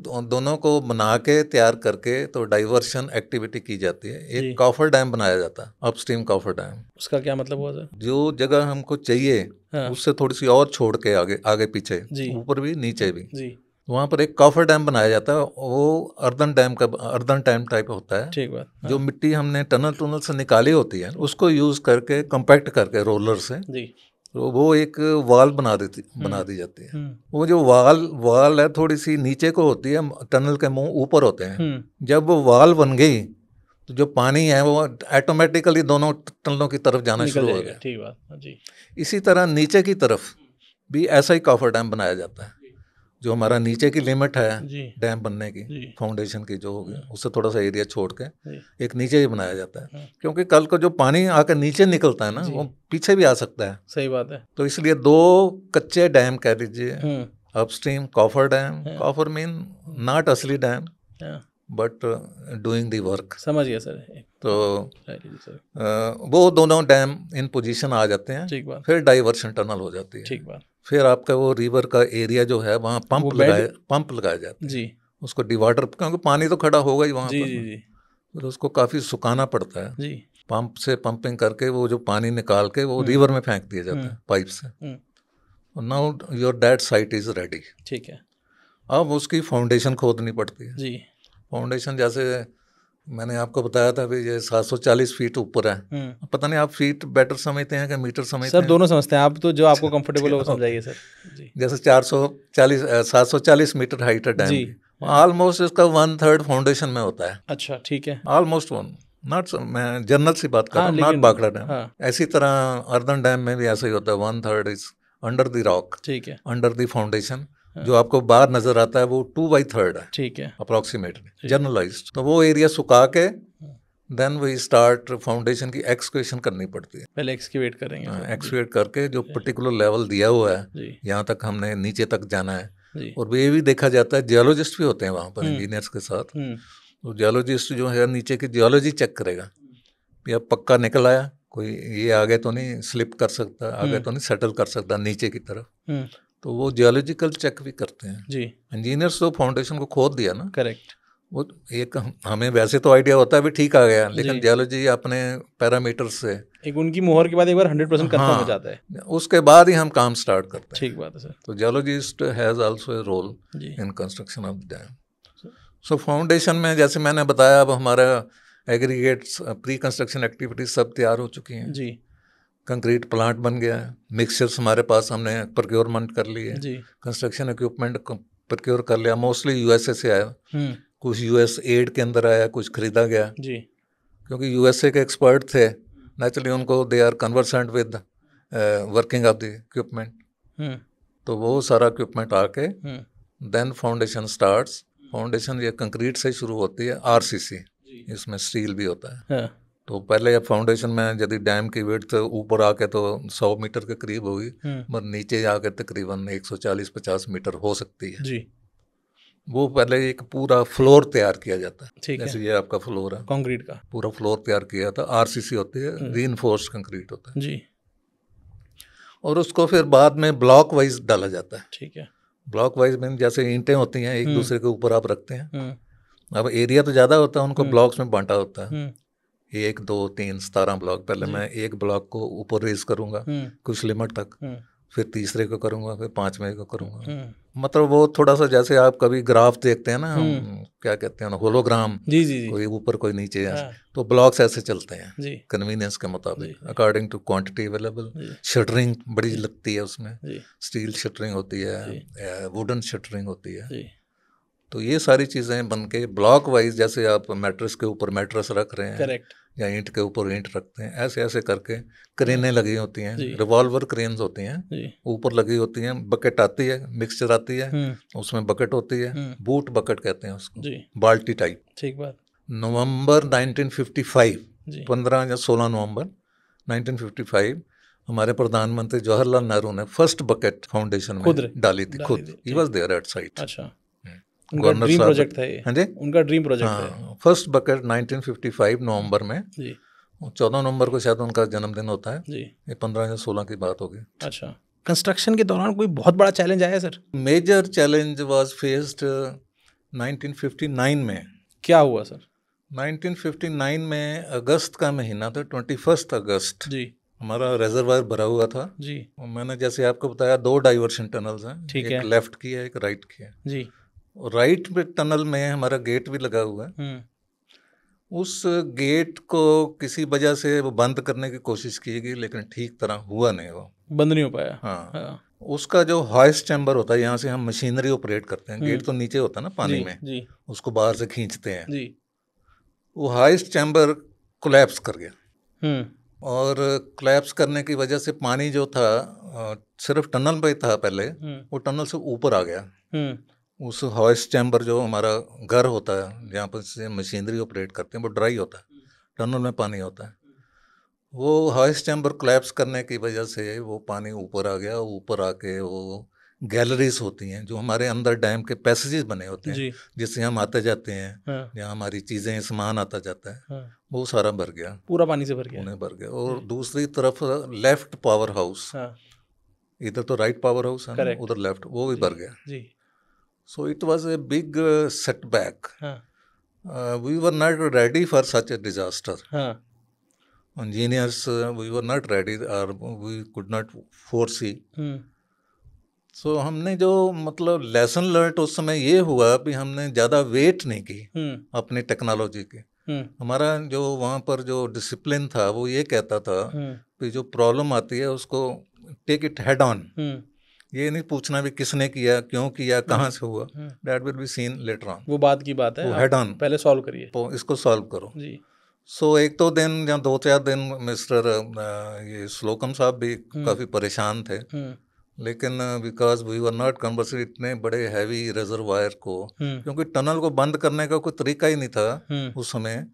दोनों को बना के तैयार करके तो डाइवर्शन एक्टिविटी की जाती है। जी। एक कॉफर डैम बनाया जाता है, अपस्ट्रीम कॉफर डैम। उसका क्या मतलब हुआ सर? जो जगह हमको चाहिए हाँ। उससे थोड़ी सी और छोड़ के आगे आगे पीछे, जी। ऊपर भी नीचे भी, जी। वहाँ पर एक कॉफर डैम बनाया जाता है। वो अर्दन डैम टाइप होता है। ठीक बात। हाँ। जो मिट्टी हमने टनल से निकाली होती है उसको यूज करके कंपैक्ट करके रोलर से, जी। तो वो एक वाल बना दी जाती है। वो जो वाल है थोड़ी सी नीचे को होती है, टनल के मुंह ऊपर होते हैं। जब वो वाल बन गई तो जो पानी है वो ऑटोमेटिकली दोनों टनलों की तरफ जाना शुरू हो गया। ठीक बात। जी। इसी तरह नीचे की तरफ भी ऐसा ही कॉफर डैम बनाया जाता है। जो हमारा नीचे की लिमिट है डैम बनने की, फाउंडेशन की जो होगी, उससे थोड़ा सा एरिया छोड़ के एक नीचे ही बनाया जाता है। क्योंकि कल को जो पानी आकर नीचे निकलता है ना, वो पीछे भी आ सकता है। सही बात है। तो इसलिए 2 कच्चे डैम कह लीजिए, upstream coffer dam, coffer mean not असली dam but doing the work. समझ गया सर। तो वो दोनों डैम इन पोजीशन आ जाते हैं। ठीक बात। फिर डाइवर्शन टनल हो जाती है। ठीक बात। फिर आपका वो रिवर का एरिया जो है वहाँ पंप लगाए जाते हैं। जी। उसको डिवाइडर, क्योंकि पानी तो खड़ा होगा ही वहाँ जी, पर। जी, जी। फिर उसको काफ़ी सुखाना पड़ता है। जी। पंप से पंपिंग करके वो जो पानी निकाल के वो रिवर में फेंक दिया जाता है पाइप से। Now your that site is ready. ठीक है। अब उसकी फाउंडेशन खोदनी पड़ती है। जी। फाउंडेशन जैसे मैंने आपको बताया था भी ये 740 फीट ऊपर है। पता नहीं आप फीट बेटर समझते हैं कि मीटर समझते सर? हैं? दोनों समझते हैं आप, तो जो आपको कंफर्टेबल हो समझाइए सर। जी। जैसे 740 मीटर हाइट है डैम की, ऑलमोस्ट इसका 1/3 फाउंडेशन में होता है। अच्छा, ठीक है। ऑलमोस्ट 1, नॉट, मैं जनरल सी बात कर रहा हूँ, नॉट भाखड़ा डैम। ऐसी तरह अर्दन डैम में भी ऐसा ही होता है, 1/3 इज अंडर द रॉक, ठीक है, अंडर द फाउंडेशन। जो आपको बाहर नजर आता है वो 2/3 है, ठीक है, अप्रोक्सीमेटली जनरलाइज्ड। तो वो एरिया सुखा के देन वी स्टार्ट फाउंडेशन की एक्सकेवेशन करनी पड़ती है। पहले एक्सकेवेट करेंगे। एक्सकेवेट करके जो पर्टिकुलर लेवल दिया हुआ है, यहाँ तक हमने नीचे तक जाना है। और ये भी देखा जाता है, जियोलॉजिस्ट भी होते हैं वहाँ पर इंजीनियर्स के साथ। तो जियोलॉजिस्ट जो है नीचे की जियोलॉजी चेक करेगा कि अब पक्का निकल आया, कोई ये आगे तो नहीं स्लिप कर सकता, आगे तो नहीं सेटल कर सकता नीचे की तरफ। तो वो जियोलॉजिकल चेक भी करते हैं जी। इंजीनियर्स तो फाउंडेशन को खोद दिया ना, करेक्ट, वो एक हमें वैसे तो आइडिया होता है भी ठीक आ गया, लेकिन जियोलॉजी अपने पैरामीटर से एक उनकी मोहर के बाद एक बार 100% कंफर्म हो जाता है, उसके बाद ही हम काम स्टार्ट करते हैं। ठीक बात है सर। तो geologist has also a role in construction of the dam. So foundation में जैसे मैंने बताया, अब हमारा एग्रीगेट्स प्री कंस्ट्रक्शन एक्टिविटीज सब तैयार हो चुकी हैं जी। कंक्रीट प्लांट बन गया है, मिक्सचर्स हमारे पास हमने प्रोक्योरमेंट कर लिए जी। कंस्ट्रक्शन इक्विपमेंट प्रोक्योर कर लिया, मोस्टली यूएसए से आया, कुछ यूएस एड के अंदर आया, कुछ खरीदा गया जी। क्योंकि यूएसए के एक्सपर्ट थे, नेचुरली उनको they are conversant with working of the equipment. तो वो सारा इक्विपमेंट आके देन फाउंडेशन स्टार्ट्स। फाउंडेशन ये कंक्रीट से शुरू होती है, आरसीसी, इसमें स्टील भी होता है। तो पहले अब फाउंडेशन में यदि डैम की विड्थ ऊपर आके तो 100 मीटर के करीब होगी, मगर नीचे आके तकरीबन 140-50 मीटर हो सकती है जी। वो पहले एक पूरा फ्लोर तैयार किया जाता है, जैसे ये आपका फ्लोर है कंक्रीट का, पूरा फ्लोर तैयार किया था। आरसीसी होती है, रीइंफोर्स्ड कंक्रीट होता है जी। और उसको फिर बाद में ब्लॉक वाइज डाला जाता है। ठीक है, ब्लॉक वाइज में जैसे ईंटें होती हैं एक दूसरे के ऊपर आप रखते हैं, अब एरिया तो ज़्यादा होता है, उनको ब्लॉक्स में बांटा होता है, 1, 2, 3, 17 ब्लॉक। पहले मैं एक ब्लॉक को ऊपर रेज करूंगा कुछ लिमिट तक, फिर तीसरे को करूंगा, फिर 5वें को करूंगा, मतलब वो थोड़ा सा जैसे आप कभी ग्राफ देखते हैं ना, क्या कहते हैं, होलोग्राम, जी जी जी। कोई ऊपर कोई नीचे है, हाँ। तो ब्लॉक्स ऐसे चलते हैं जी कन्वीनियंस के जी मुताबिक, अकॉर्डिंग टू क्वांटिटी अवेलेबल। जी शटरिंग बड़ी जी लगती है उसमें, जी स्टील शटरिंग होती जी है, वुडन शटरिंग होती है। जी तो ये सारी चीज़ें बन के ब्लॉक वाइज, जैसे आप मैट्रेस के ऊपर मैट्रेस रख रहे हैं करेक्ट। या ईंट के ऊपर ईंट रखते हैं, ऐसे ऐसे करके क्रेनें लगी होती हैं, जी रिवॉल्वर क्रेन्स होती हैं, जी ऊपर लगी होती हैं। बकेट आती है, मिक्सचर आती है, उसमें बकेट होती है, बूट बकेट कहते हैं उसको, जी बाल्टी टाइप। ठीक बात। नवंबर 1955, जी 15 या 16 नवंबर 1955, हमारे प्रधानमंत्री जवाहरलाल नेहरू ने फर्स्ट बकेट फाउंडेशन खुद में डाली थी, डाली खुद। थी, ही ठीक। Was there at site. अच्छा, उनका गवर्नर ड्रीम साहब, प्रोजेक्ट था ये। हाँ जी, उनका ड्रीम प्रोजेक्ट है। हाँ, फर्स्ट बकेट 1955 नवंबर में। जी 14 नवंबर को शायद उनका जन्मदिन होता है, जी। ये 15 या 16 की बात होगी। अच्छा, कंस्ट्रक्शन के दौरान कोई बहुत बड़ा चैलेंज आया sir? Major challenge was faced 1959 में। क्या हुआ सर? 1959 में अगस्त का महीना था, 21 अगस्त। जी हमारा रिजर्वायर भरा हुआ था। जी और मैंने जैसे आपको बताया, 2 डाइवर्शन टनल्स हैं, ठीक एक है। लेफ्ट की है, एक राइट की है। जी। और राइट में टनल में हमारा गेट भी लगा हुआ है। उस गेट को किसी वजह से वो बंद करने की कोशिश की गई, लेकिन ठीक तरह हुआ नहीं वो, बंद नहीं हो पाया। हाँ। उसका जो हॉइस्ट चैम्बर होता है, यहाँ से हम मशीनरी ऑपरेट करते हैं, गेट तो नीचे होता है ना पानी जी में, जी उसको बाहर से खींचते हैं। जी। वो हॉइस्ट चैम्बर कोलैप्स कर गया, हम्म और कोलैप्स करने की वजह से पानी जो था सिर्फ टनल पे था पहले, वो टनल से ऊपर आ गया। उस हॉइस्ट चैम्बर जो हमारा घर होता है, जहाँ पर से मशीनरी ऑपरेट करते हैं, वो ड्राई होता है, टनल में पानी होता है। वो हॉइस्ट चैम्बर कोलैप्स करने की वजह से वो पानी ऊपर आ गया। ऊपर आके वो गैलरीज होती हैं, जो हमारे अंदर डैम के पैसेजेस बने होते हैं, जी जिससे हम आते जाते हैं, हाँ जहाँ हमारी चीज़ें, सामान आता जाता है, हाँ। वो सारा भर गया, पूरा पानी से भर गया। पुणे भर गया। और दूसरी तरफ लेफ्ट पावर हाउस, हाँ इधर तो राइट पावर हाउस है ना, करेक्ट। उधर लेफ्ट, वो भी भर गया। Ji so it was a big setback. हाँ we were not ready for such a disaster. हाँ engineers, we were not ready, और we could not foresee. So हमने जो मतलब लेसन लर्न उस समय ये हुआ कि हमने ज़्यादा वेट नहीं की अपनी टेक्नोलॉजी की। हमारा जो वहाँ पर जो डिसिप्लिन था, वो ये कहता था कि जो प्रॉब्लम आती है उसको टेक इट हेड ऑन। ये नहीं पूछना भी किसने किया, क्यों किया, कहाँ से हुआ, that will be seen later on. वो बात की बात है, वो हेड ऑन पहले सॉल्व करिए, तो इसको सॉल्व करो। जी। सो एक दो दिन या 2-4 दिन मिस्टर ये स्लोकम साहब भी काफ़ी परेशान थे, लेकिन बिकॉज वी वर नॉट कन्वर्सेड इतने बड़े हैवी रिजर्वायर को, क्योंकि टनल को बंद करने का कोई तरीका ही नहीं था उस समय।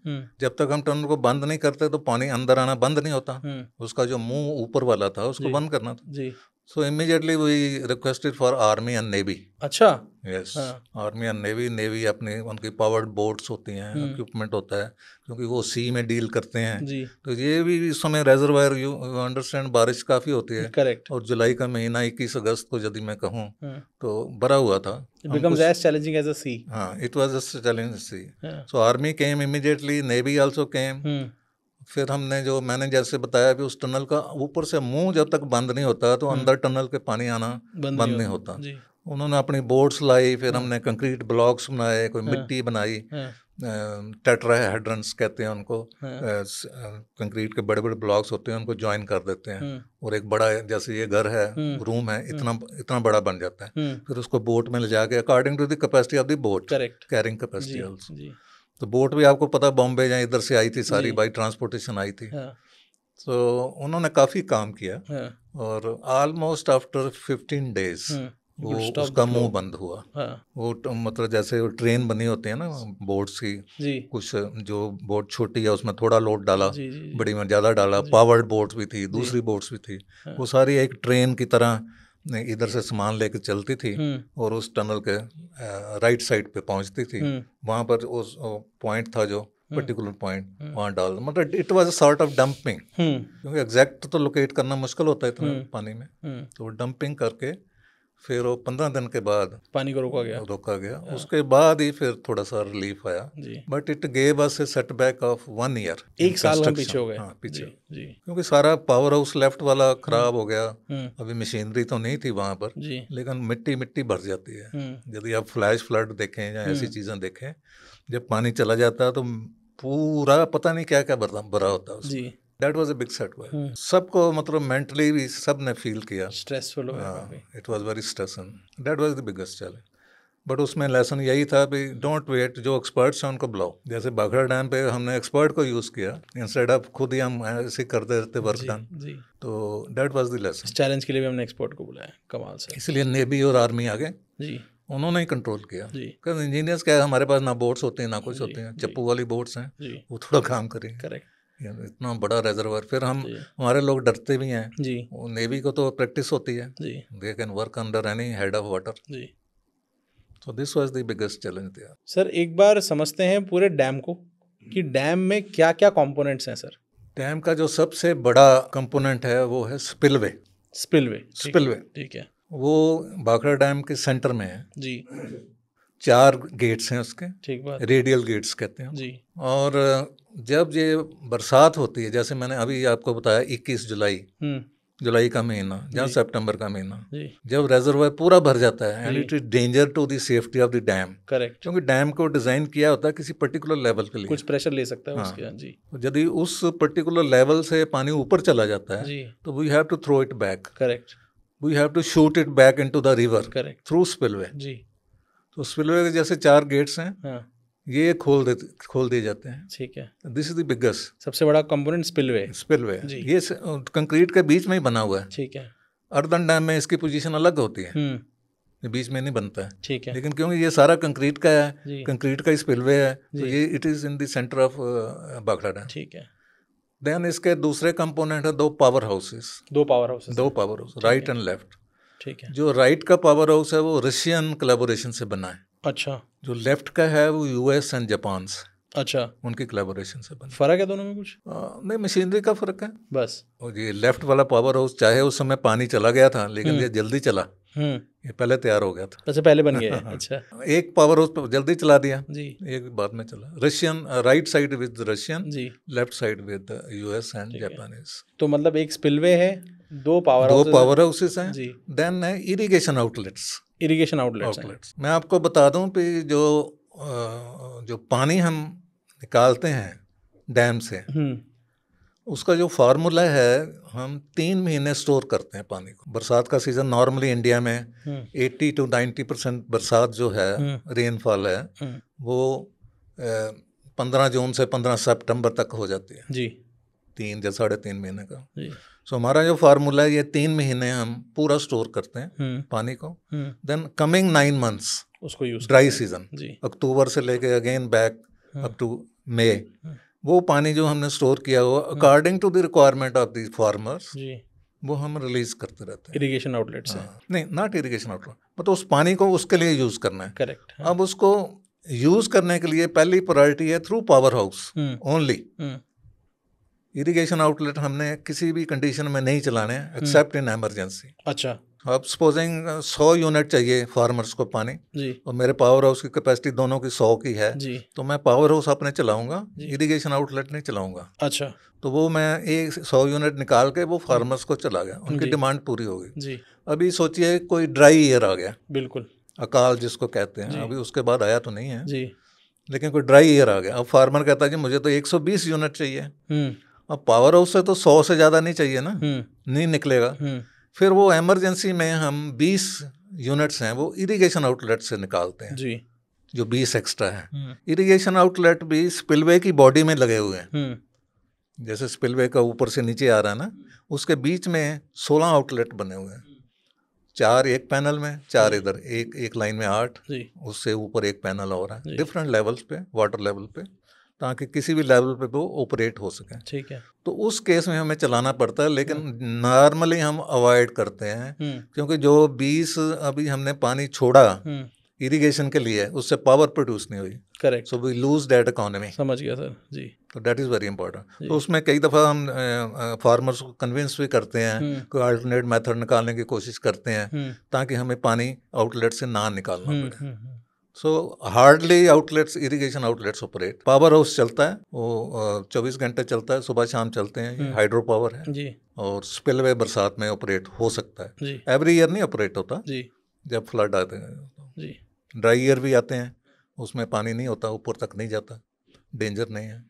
जब तक हम टनल को बंद नहीं करते तो पानी अंदर आना बंद नहीं होता। उसका जो मुंह ऊपर वाला था उसको बंद करना था। Ji. So immediately we requested for army and navy. अच्छा। Yes, army and navy. Navy अपनी उनकी पावर्ड बोट्स होती हैं, इक्विपमेंट होता है, क्योंकि वो सी में डील करते हैं जी। तो ये भी इस समय रिजर्वायर, यू अंडरस्टैंड, बारिश काफ़ी होती है। करेक्ट। और जुलाई का महीना 21 अगस्त को यदि मैं कहूँ तो भरा हुआ था। It becomes as challenging as a sea. हाँ, it was a challenge sea. So army came immediately, navy also came. फिर हमने जो मैंने जैसे बताया कि उस टनल का ऊपर से मुंह जब तक बंद नहीं होता तो अंदर टनल के पानी आना बंद नहीं होता। उन्होंने अपनी बोट्स लाई, फिर हमने कंक्रीट ब्लॉक्स बनाए, कोई मिट्टी बनाई, टेट्राहेड्रन्स कहते हैं उनको, कंक्रीट के बड़े बड़े ब्लॉक्स होते हैं, उनको ज्वाइन कर देते हैं, और एक बड़ा, जैसे ये घर है, रूम है, इतना बड़ा बन जाता है। फिर उसको बोट में ले जाके, according to the capacity of the boat, carrying capacity also. तो बोट भी आपको पता बॉम्बे या इधर से आई थी सारी, बाई ट्रांसपोर्टेशन आई थी। तो उन्होंने काफ़ी काम किया, और ऑलमोस्ट आफ्टर 15 डेज वो उसका मुंह बंद हुआ। वो मतलब जैसे वो ट्रेन बनी होती है ना बोट्स की, कुछ जो बोट छोटी है उसमें थोड़ा लोड डाला, बड़ी में ज़्यादा डाला, पावर्ड बोट्स भी थी, दूसरी बोट्स भी थी, वो सारी एक ट्रेन की तरह इधर से सामान लेकर चलती थी और उस टनल के राइट साइड पे पहुंचती थी। वहाँ पर उस पॉइंट था जो पर्टिकुलर पॉइंट, वहाँ डाल, मतलब it was a sort of dumping, क्योंकि एग्जैक्ट तो लोकेट करना मुश्किल होता है इतना पानी में। तो डंपिंग करके फिर वो 15 दिन के बाद पानी को रोका गया। उसके बाद ही फिर थोड़ा सा रिलीफ आया, ji. But it gave us a setback of 1 year. 1 साल हम पीछे हो गए। हाँ, पीछे जी। क्योंकि सारा पावर हाउस लेफ्ट वाला खराब हो गया। अभी मशीनरी तो नहीं थी वहाँ पर, लेकिन मिट्टी भर जाती है। यदि आप फ्लैश फ्लड देखें या ऐसी चीज़ें देखें, जब पानी चला जाता है तो पूरा पता नहीं क्या क्या भरा होता है उसमें। That was a big setback. सबको मतलब मेंटली भी सब ने फील किया, स्ट्रेसफुल हो गया। It was very stressful, that was the biggest challenge. But उसमें लेसन यही था कि डोंट वेट, जो एक्सपर्ट्स हैं उनको बुलाओ। जैसे भाखड़ा डैम पे हमने एक्सपर्ट को यूज़ किया इंस्टेड ऑफ खुद ही हम ऐसे करते रहते वर्क डन। तो दैट वाज द लेसन। इस चैलेंज के लिए भी हमने एक्सपर्ट को बुलाया, कमाल से। इसलिए नेवी और आर्मी आ गए जी, उन्होंने ही कंट्रोल किया। क्योंकि इंजीनियर्स क्या है, हमारे पास ना बोट्स होते हैं ना कुछ होते हैं, चप्पू वाली बोट्स हैं, वो थोड़ा काम करेंगे। करेक्ट। इतना बड़ा रिजर्वर, फिर हम हमारे लोग डरते भी हैं जी। नेवी को तो प्रैक्टिस होती है, they can work under any head of water जी। So this was the biggest challenge there. Sir एक बार समझते हैं पूरे डैम को कि डैम में क्या क्या कंपोनेंट्स हैं सर। डैम का जो सबसे बड़ा कंपोनेंट है वो है स्पिलवे। स्पिलवे ठीक है। वो भाखड़ा डैम के सेंटर में है जी। 4 गेट्स हैं उसके, ठीक बात, रेडियल गेट्स कहते हैं जी। और जब ये बरसात होती है, जैसे मैंने अभी आपको बताया 21 जुलाई का महीना या सितंबर का महीना, जब रिजर्वायर पूरा भर जाता है and it is danger to the safety of the dam. Correct. क्योंकि डैम को डिजाइन किया होता है किसी पर्टिकुलर लेवल के लिए, कुछ प्रेशर ले सकता है उसके जी। यदि उस पर्टिकुलर लेवल से पानी ऊपर चला जाता है तो we have to throw it back. Correct. We have to shoot it back into the river through spillway ji. तो स्पिलवे के जैसे 4 गेट्स हैं, ये खोल दिए जाते हैं। ठीक है। दिस इज द बिगेस्ट, सबसे बड़ा कंपोनेंट स्पिलवे ये कंक्रीट के बीच में ही बना हुआ है। ठीक है। अर्दन डैम में इसकी पोजीशन अलग होती है, ये बीच में नहीं बनता है। ठीक है। लेकिन क्योंकि ये सारा कंक्रीट का है, कंक्रीट का स्पिलवे है, तो ये it is in the centre of Bhakra dam. ठीक है। देन इसके दूसरे कंपोनेंट है 2 power houses, right and left. ठीक है। जो राइट का पावर हाउस है वो रशियन कोलैबोरेशन से बना है। अच्छा। जो लेफ्ट का है वो यूएस एंड जापान से, अच्छा, उनकी कोलैबोरेशन से बना। फर्क है दोनों में कुछ? नहीं, मशीनरी का फर्क है बस। और ये लेफ्ट वाला पावर हाउस, चाहे उस समय पानी चला गया था लेकिन ये जल्दी चला, ये पहले तैयार हो गया था। अच्छा, पहले बन गया। अच्छा। एक पावर हाउस जल्दी चला दिया जी, एक बाद में चला। Russian right side with Russian जी, left side with US and Japanese. तो मतलब एक स्पिलवे है, 2 पावर हाउसेस हैं जी। देन है इरिगेशन आउटलेट्स। मैं आपको बता दूं कि जो पानी हम निकालते हैं डैम से, उसका जो फार्मूला है, हम 3 महीने स्टोर करते हैं पानी को। बरसात का सीजन नॉर्मली इंडिया में 80 to 90% बरसात जो है, रेनफॉल है, वो 15 जून से 15 सितंबर तक हो जाती है जी, 3 या 3.5 महीने का। सो हमारा जो फार्मूला है, ये 3 महीने हम पूरा स्टोर करते हैं पानी को। देन कमिंग 9 मंथ्स उसको यूज, ड्राई सीजन अक्टूबर से लेके again back up to May, वो पानी जो हमने स्टोर किया हुआ according to the requirement of the farmers, वो हम रिलीज करते रहते हैं। इरिगेशन आउटलेट से नहीं, नॉट इरिगेशन आउटलेट, मतलब उस पानी को उसके लिए यूज करना है। करेक्ट। अब उसको यूज करने के लिए पहली प्रायोरिटी है through power house only. Irrigation outlet हमने किसी भी कंडीशन में नहीं चलाने एक्सेप्ट इन इमरजेंसी। अच्छा। अब सपोजिंग 100 यूनिट चाहिए फार्मर्स को पानी जी, और मेरे पावर हाउस की कैपेसिटी दोनों की 100 की है जी, तो मैं पावर हाउस अपने चलाऊंगा, इरिगेशन आउटलेट नहीं चलाऊंगा। अच्छा। तो वो मैं 100 यूनिट निकाल के वो फार्मर्स को चला गया, उनकी डिमांड पूरी हो गई जी। अभी सोचिए कोई ड्राई ईयर आ गया, बिल्कुल अकाल जिसको कहते हैं, अभी उसके बाद आया तो नहीं है जी, लेकिन कोई ड्राई ईयर आ गया। अब फार्मर कहता है कि मुझे तो 120 यूनिट चाहिए। अब पावर हाउस से तो 100 से ज़्यादा नहीं चाहिए ना, नहीं निकलेगा। फिर वो इमरजेंसी में हम 20 यूनिट्स हैं वो इरिगेशन आउटलेट से निकालते हैं जी, जो 20 एक्स्ट्रा है। इरिगेशन आउटलेट भी स्पिलवे की बॉडी में लगे हुए हैं, जैसे स्पिलवे का ऊपर से नीचे आ रहा है ना, उसके बीच में 16 आउटलेट बने हुए हैं, 4 एक पैनल में, 4 इधर, एक लाइन में 8, उससे ऊपर एक पैनल और है, डिफरेंट लेवल्स पे, वाटर लेवल पे, ताकि किसी भी लेवल पे वो ऑपरेट हो सके। ठीक है। तो उस केस में हमें चलाना पड़ता है, लेकिन नॉर्मली हम अवॉइड करते हैं, क्योंकि जो 20 अभी हमने पानी छोड़ा इरिगेशन के लिए, उससे पावर प्रोड्यूस नहीं हुई। Correct. So we lose that economy. समझ गया सर जी। तो दैट इज़ वेरी इंपॉर्टेंट। तो उसमें कई दफ़ा हम फार्मर्स को कन्विंस भी करते हैं, कोई अल्टरनेट मेथड निकालने की कोशिश करते हैं ताकि हमें पानी आउटलेट से ना निकालना पड़े। सो hardly outlets, irrigation outlets operate. Power house चलता है, वो 24 घंटे चलता है, सुबह शाम चलते हैं, हाइड्रो पावर है जी। और स्पिलवे बरसात में ऑपरेट हो सकता है जी। एवरी ईयर नहीं ऑपरेट होता जी। जब फ्लड आते हैं। जी। ड्राई ईयर भी आते हैं, उसमें पानी नहीं होता, ऊपर तक नहीं जाता, डेंजर नहीं है।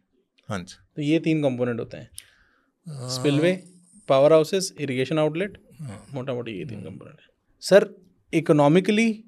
हाँ जी। तो ये 3 कंपोनेंट होते हैं, spillway, power houses, irrigation outlet, मोटा मोटी ये 3 कंपोनेंट है। सर इकोनॉमिकली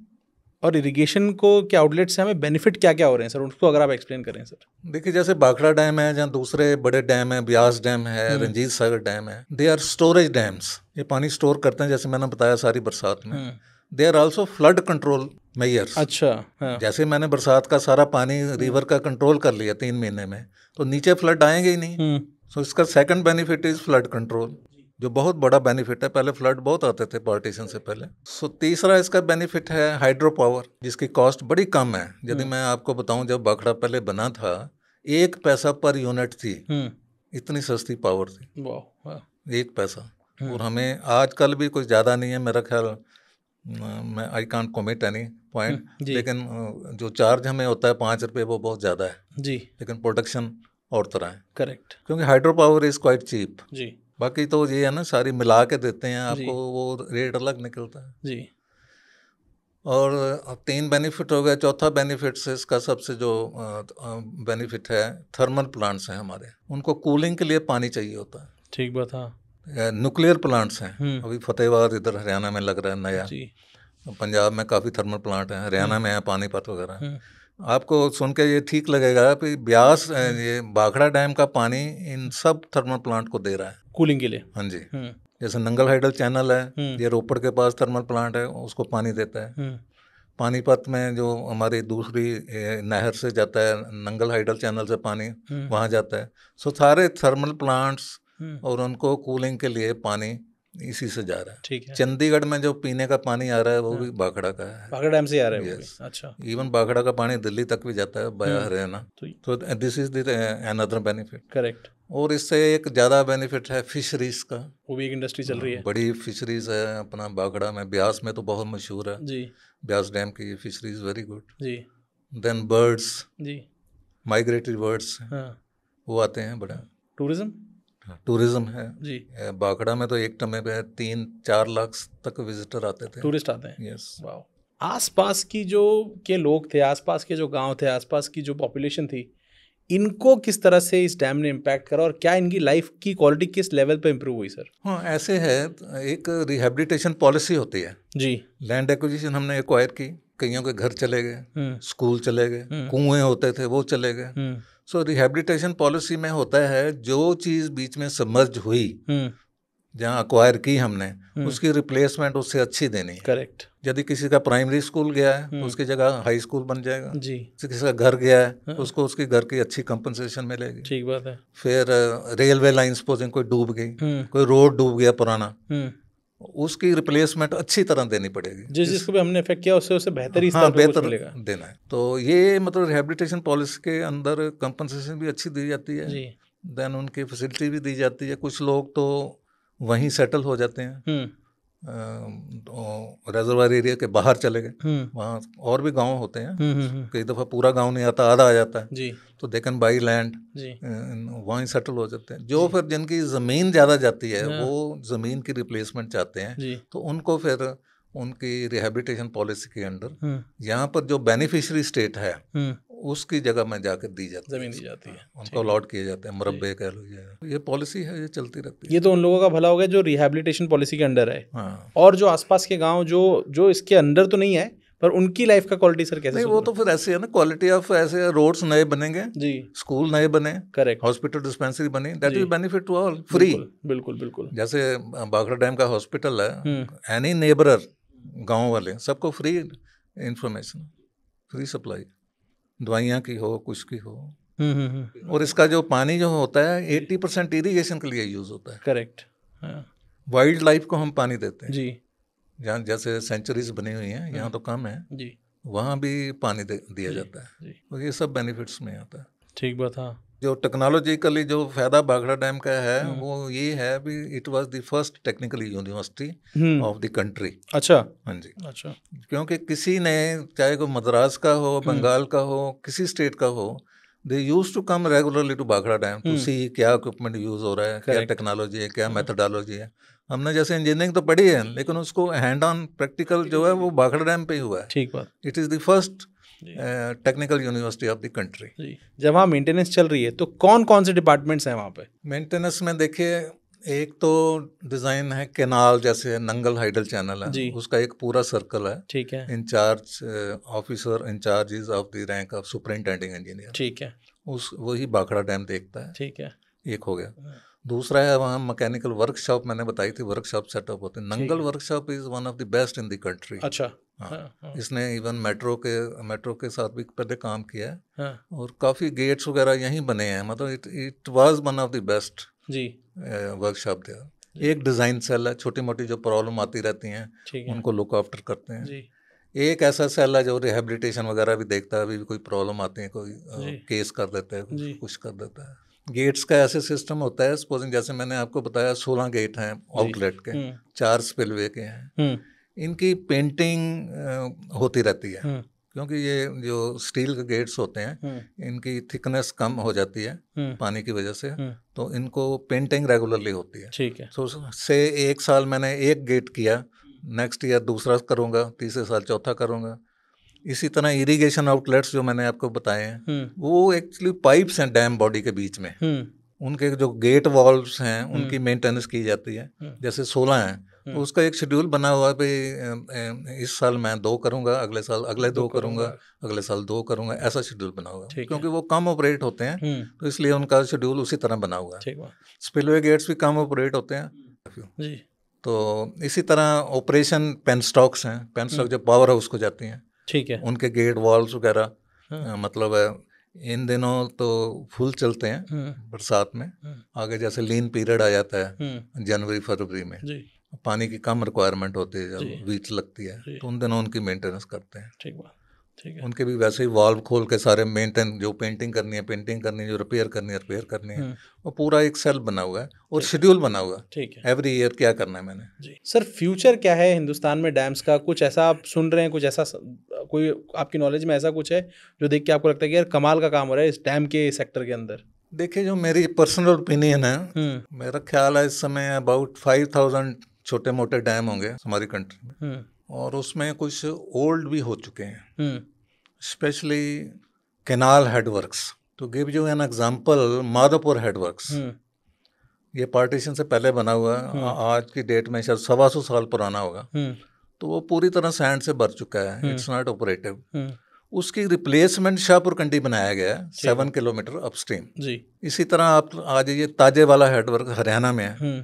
और इरिगेशन को के आउटलेट से हमें बेनिफिट क्या क्या हो रहे हैं सर, उसको अगर आप एक्सप्लेन करें सर। देखिए जैसे भाखड़ा डैम है, जहाँ दूसरे बड़े डैम है, ब्यास डैम है, रंजीत सागर डैम है, दे आर स्टोरेज डैम्स। ये पानी स्टोर करते हैं, जैसे मैंने बताया सारी बरसात में। They are also flood control measures. अच्छा। हाँ। जैसे मैंने बरसात का सारा पानी रिवर का कंट्रोल कर लिया 3 महीने में, तो नीचे फ्लड आएंगे ही नहीं। सो इसका second benefit is flood control, जो बहुत बड़ा बेनिफिट है। पहले फ्लड बहुत आते थे पार्टीशन से पहले। सो तीसरा इसका बेनिफिट है हाइड्रो पावर, जिसकी कॉस्ट बड़ी कम है। यदि मैं आपको बताऊं, जब भाखड़ा पहले बना था 1 पैसा पर यूनिट थी, इतनी सस्ती पावर थी। वाह। 1 पैसा। और हमें आजकल भी कुछ ज़्यादा नहीं है मेरा ख्याल, मैं I can't commit any point, लेकिन जो चार्ज हमें होता है 5 रुपये, वो बहुत ज़्यादा है जी। लेकिन प्रोडक्शन और तरह है। करेक्ट। क्योंकि hydro power is quite cheap ji. बाकी तो ये है ना, सारी मिला के देते हैं आपको, वो रेट अलग निकलता है जी। और 3 बेनिफिट हो गए। चौथा बेनिफिट से इसका सबसे जो बेनिफिट है, थर्मल प्लांट्स हैं हमारे, उनको कूलिंग के लिए पानी चाहिए होता है। ठीक बात। हाँ। न्यूक्लियर प्लांट्स हैं, अभी फतेहाबाद इधर हरियाणा में लग रहा है नया, पंजाब में काफ़ी थर्मल प्लांट हैं, हरियाणा में है पानीपत वगैरह। आपको सुन के ये ठीक लगेगा कि ब्यास, ये भाखड़ा डैम का पानी इन सब थर्मल प्लांट को दे रहा है कूलिंग के लिए। हाँ जी। जैसे नंगल हाइडल चैनल है, ये रोपड़ के पास थर्मल प्लांट है, उसको पानी देता है। पानीपत में जो हमारी दूसरी नहर से जाता है, नंगल हाइडल चैनल से पानी वहाँ जाता है। सो सारे थर्मल प्लांट्स और उनको कूलिंग के लिए पानी इसी से जा रहा है। ठीक है। चंडीगढ़ में जो पीने का पानी आ रहा है, वो भी भाखड़ा का है, भाखड़ा डैम से आ रहा है। Yes. अच्छा। इवन भाखड़ा का पानी दिल्ली तक भी जाता है बाया हरियाणा। तो this is the another benefit. Correct. और इससे एक ज़्यादा बेनिफिट है फिशरीज का, वो भी एक इंडस्ट्री चल रही है। बड़ी फिशरीज है अपना भाखड़ा में, ब्यास में तो बहुत मशहूर है जी। ब्यास डैम की फिशरीज वेरी गुड जी। देन बर्ड्स जी, माइग्रेटरी बर्ड्स वो आते हैं, बड़ा टूरिज्म है जी। भाखड़ा में तो एक समय पे 3-4 लाख तक विजिटर आते थे, टूरिस्ट आते हैं। यस। वाह। आसपास की जो के लोग थे, आसपास के जो गांव थे, आसपास की जो पॉपुलेशन थी, इनको किस तरह से इस डैम ने इम्पैक्ट करा और क्या इनकी लाइफ की क्वालिटी किस लेवल पे इम्प्रूव हुई सर? हाँ ऐसे है, एक रिहेबिलिटेशन पॉलिसी होती है जी। लैंड एक्विजिशन हमने एक्वायर की, कईयों के घर चले गए, स्कूल चले गए, कुएं होते थे वो चले गए। सो रिहेबिलिटेशन पॉलिसी में होता है, जो चीज़ बीच में सबमर्ज हुई, जहाँ अक्वायर की हमने, उसकी रिप्लेसमेंट उससे अच्छी देनी है। करेक्ट। यदि किसी का प्राइमरी स्कूल गया है तो उसकी जगह हाई स्कूल बन जाएगा जी। किसी का घर गया है तो उसको उसकी घर की अच्छी कंपनसेशन मिलेगी। ठीक बात है। फिर रेलवे लाइन सपोजिंग कोई डूब गई, कोई रोड डूब गया पुराना, उसकी रिप्लेसमेंट अच्छी तरह देनी पड़ेगी। जिसको भी हमने इफेक्ट किया उससे बेहतर ही बेहतर देना है। तो ये मतलब रिहेबिलिटेशन पॉलिसी के अंदर कंपनसेशन भी अच्छी दी जाती है, देन उनकी फैसिलिटी भी दी जाती है। कुछ लोग तो वहीं सेटल हो जाते हैं, रिजर्वायर एरिया के बाहर चले गए, वहाँ और भी गांव होते हैं, कई दफ़ा पूरा गांव नहीं आता, आधा आ जाता है जी। तो दे कैन बाई लैंड, वहीं सेटल हो जाते हैं। जो फिर जिनकी ज़मीन ज़्यादा जाती है वो ज़मीन की रिप्लेसमेंट चाहते हैं, तो उनको फिर उनकी रिहेबिलिटेशन पॉलिसी के अंडर यहाँ पर जो बेनिफिशियरी स्टेट है उसकी जगह में जाकर दी जाती है, ज़मीन दी जाती है, उनको अलॉट किए जाते हैं, मुरब्बे कह लो। ये पॉलिसी है, ये चलती रहती है। ये तो उन लोगों का भला हो गया जो रिहेबिलिटेशन पॉलिसी के अंडर है। हाँ। और जो आसपास के गांव जो इसके अंदर तो नहीं है, पर उनकी लाइफ का क्वालिटी सर कैसे? नहीं, वो तो फिर ऐसे है ना, क्वालिटी ऑफ ऐसे रोड्स नए बनेंगे जी, स्कूल नए बने, करेक्ट, हॉस्पिटल डिस्पेंसरी बनी, that is benefit to all, free. बिल्कुल बिल्कुल। जैसे भाखड़ा डैम का हॉस्पिटल है, एनी नेबरर गाँव वाले सबको फ्री इंफॉर्मेशन, फ्री सप्लाई, दवाइयाँ की हो, कुछ की हो। और इसका जो पानी जो होता है 80% इरीगेशन के लिए यूज होता है, करेक्ट। वाइल्ड लाइफ को हम पानी देते हैं जी, जहाँ जैसे सेंचुरीज बनी हुई हैं, यहाँ तो कम है जी, वहाँ भी पानी दिया जाता है। तो ये सब बेनिफिट्स में आता है। ठीक बात। हाँ। जो टेक्नोलॉजिकली जो फायदा भाखड़ा डैम का है वो ये है भी it was the first technical university of the country. अच्छा। हाँ जी। अच्छा। क्योंकि किसी ने, चाहे वो मद्रास का हो, बंगाल का हो, किसी स्टेट का हो, they use to come regularly to Bhakra dam to see क्या इक्विपमेंट यूज हो रहा है, क्या टेक्नोलॉजी है, क्या मेथडोलॉजी है। हमने जैसे इंजीनियरिंग तो पढ़ी है, लेकिन उसको हैंड ऑन प्रैक्टिकल जो है वो भाखड़ा डैम पे ही हुआ है। ठीक बात। It is the first technical university of the country. जब वहाँ मेंटेनेंस चल रही है तो कौन कौन से डिपार्टमेंट्स हैं वहाँ पे? मेंटेनेंस में देखिए, एक तो डिज़ाइन है कैनाल, जैसे नंगल हाइडल चैनल है, उसका एक पूरा सर्कल है। ठीक है। In charge officer in charge of the rank of superintending engineer. ठीक है। उस वही भाखड़ा डैम देखता है। ठीक है। एक हो गया। दूसरा है वहाँ मैकेनिकल वर्कशॉप, मैंने बताई थी वर्कशॉप सेटअप होते हैं। Nangal workshop is one of the best in the country. अच्छा। हाँ। इसने इवन मेट्रो के साथ भी पहले काम किया है। हाँ। और काफ़ी गेट्स वगैरह यहीं बने हैं, मतलब it was one of the best जी वर्कशॉप देयर। एक डिज़ाइन सेल है, छोटी मोटी जो प्रॉब्लम आती रहती हैं उनको लुक आफ्टर करते हैं जी। एक ऐसा सेल है जो रिहेबिलिटेशन वगैरह भी देखता है, अभी भी कोई प्रॉब्लम आती है, कोई केस कर देता है, कुछ कर देता है। गेट्स का ऐसे सिस्टम होता है, सपोजिंग जैसे मैंने आपको बताया 16 गेट हैं आउटलेट के, 4 स्पिलवे के हैं। इनकी पेंटिंग होती रहती है, क्योंकि ये जो स्टील के गेट्स होते हैं इनकी थिकनेस कम हो जाती है पानी की वजह से, तो इनको पेंटिंग रेगुलरली होती है। ठीक है। तो से एक साल मैंने एक गेट किया, नेक्स्ट ईयर दूसरा करूँगा, तीसरे साल चौथा करूँगा। इसी तरह इरिगेशन आउटलेट्स जो मैंने आपको बताए हैं वो एक्चुअली पाइप्स हैं डैम बॉडी के बीच में, उनके जो गेट वॉल्व्स हैं उनकी मेंटेनेंस की जाती है। जैसे 16 हैं तो उसका एक शेड्यूल बना हुआ है भाई, इस साल मैं 2 करूँगा, अगले साल अगले 2 करूँगा, अगले साल 2 करूँगा, ऐसा शेड्यूल बना हुआ है। क्योंकि वो कम ऑपरेट होते हैं तो इसलिए उनका शेड्यूल उसी तरह बना हुआ है। स्पिलवे गेट्स भी कम ऑपरेट होते हैं। तो इसी तरह ऑपरेशन पेन स्टॉक्स हैं, पेन स्टॉक जो पावर हाउस को जाती हैं, ठीक है, उनके गेट वॉल्स वगैरह मतलब इन दिनों तो फुल चलते हैं बरसात में। आगे जैसे लीन पीरियड आ जाता है जनवरी फरवरी में, पानी की कम रिक्वायरमेंट होती है, जब वीच लगती है तो उन दिनों उनकी मेंटेनेंस करते हैं। ठीक बात। ठीक है। उनके भी वैसे ही वाल्व खोल के सारे मेंटेन, जो पेंटिंग करनी है, जो रिपेयर करनी है, वो पूरा एक सेल बना हुआ है और शेड्यूल बना हुआ है। ठीक है। एवरी ईयर क्या करना है मैंने जी। सर फ्यूचर क्या है हिंदुस्तान में डैम्स का? कुछ ऐसा आप सुन रहे हैं, कुछ ऐसा कोई आपकी नॉलेज में ऐसा कुछ है जो देख के आपको लगता है कि यार कमाल का काम हो रहा है इस डैम के सेक्टर के अंदर? देखिए, जो मेरी पर्सनल ओपिनियन है, मेरा ख्याल है इस समय अबाउट 5000 छोटे मोटे डैम होंगे हमारी कंट्री में, और उसमें कुछ ओल्ड भी हो चुके हैं, specially canal headworks. To give you an example, Madhopur headworks, ये पार्टीशन से पहले बना हुआ है, आज की डेट में शायद 125 साल पुराना होगा, तो वो पूरी तरह सैंड से भर चुका है, इट्स नॉट ऑपरेटिव। उसकी रिप्लेसमेंट शाहपुर कंडी बनाया गया है 7 किलोमीटर अपस्ट्रीम जी। इसी तरह आप आ जाइए, ताजे वाला हेडवर्क हरियाणा में है,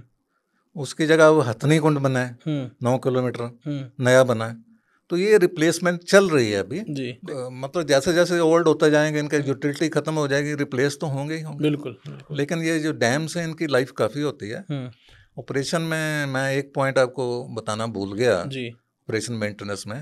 उसकी जगह वो हथनी कुंड बना है 9 किलोमीटर नया बना है। तो ये रिप्लेसमेंट चल रही है अभी जी। मतलब जैसे जैसे ओल्ड होते जाएंगे इनका यूटिलिटी खत्म हो जाएगी, रिप्लेस तो होंगे ही होंगे। बिल्कुल। लेकिन ये जो डैम्स हैं इनकी लाइफ काफ़ी होती है। ऑपरेशन में मैं एक पॉइंट आपको बताना भूल गया जी। ऑपरेशन मेंटेनेंस में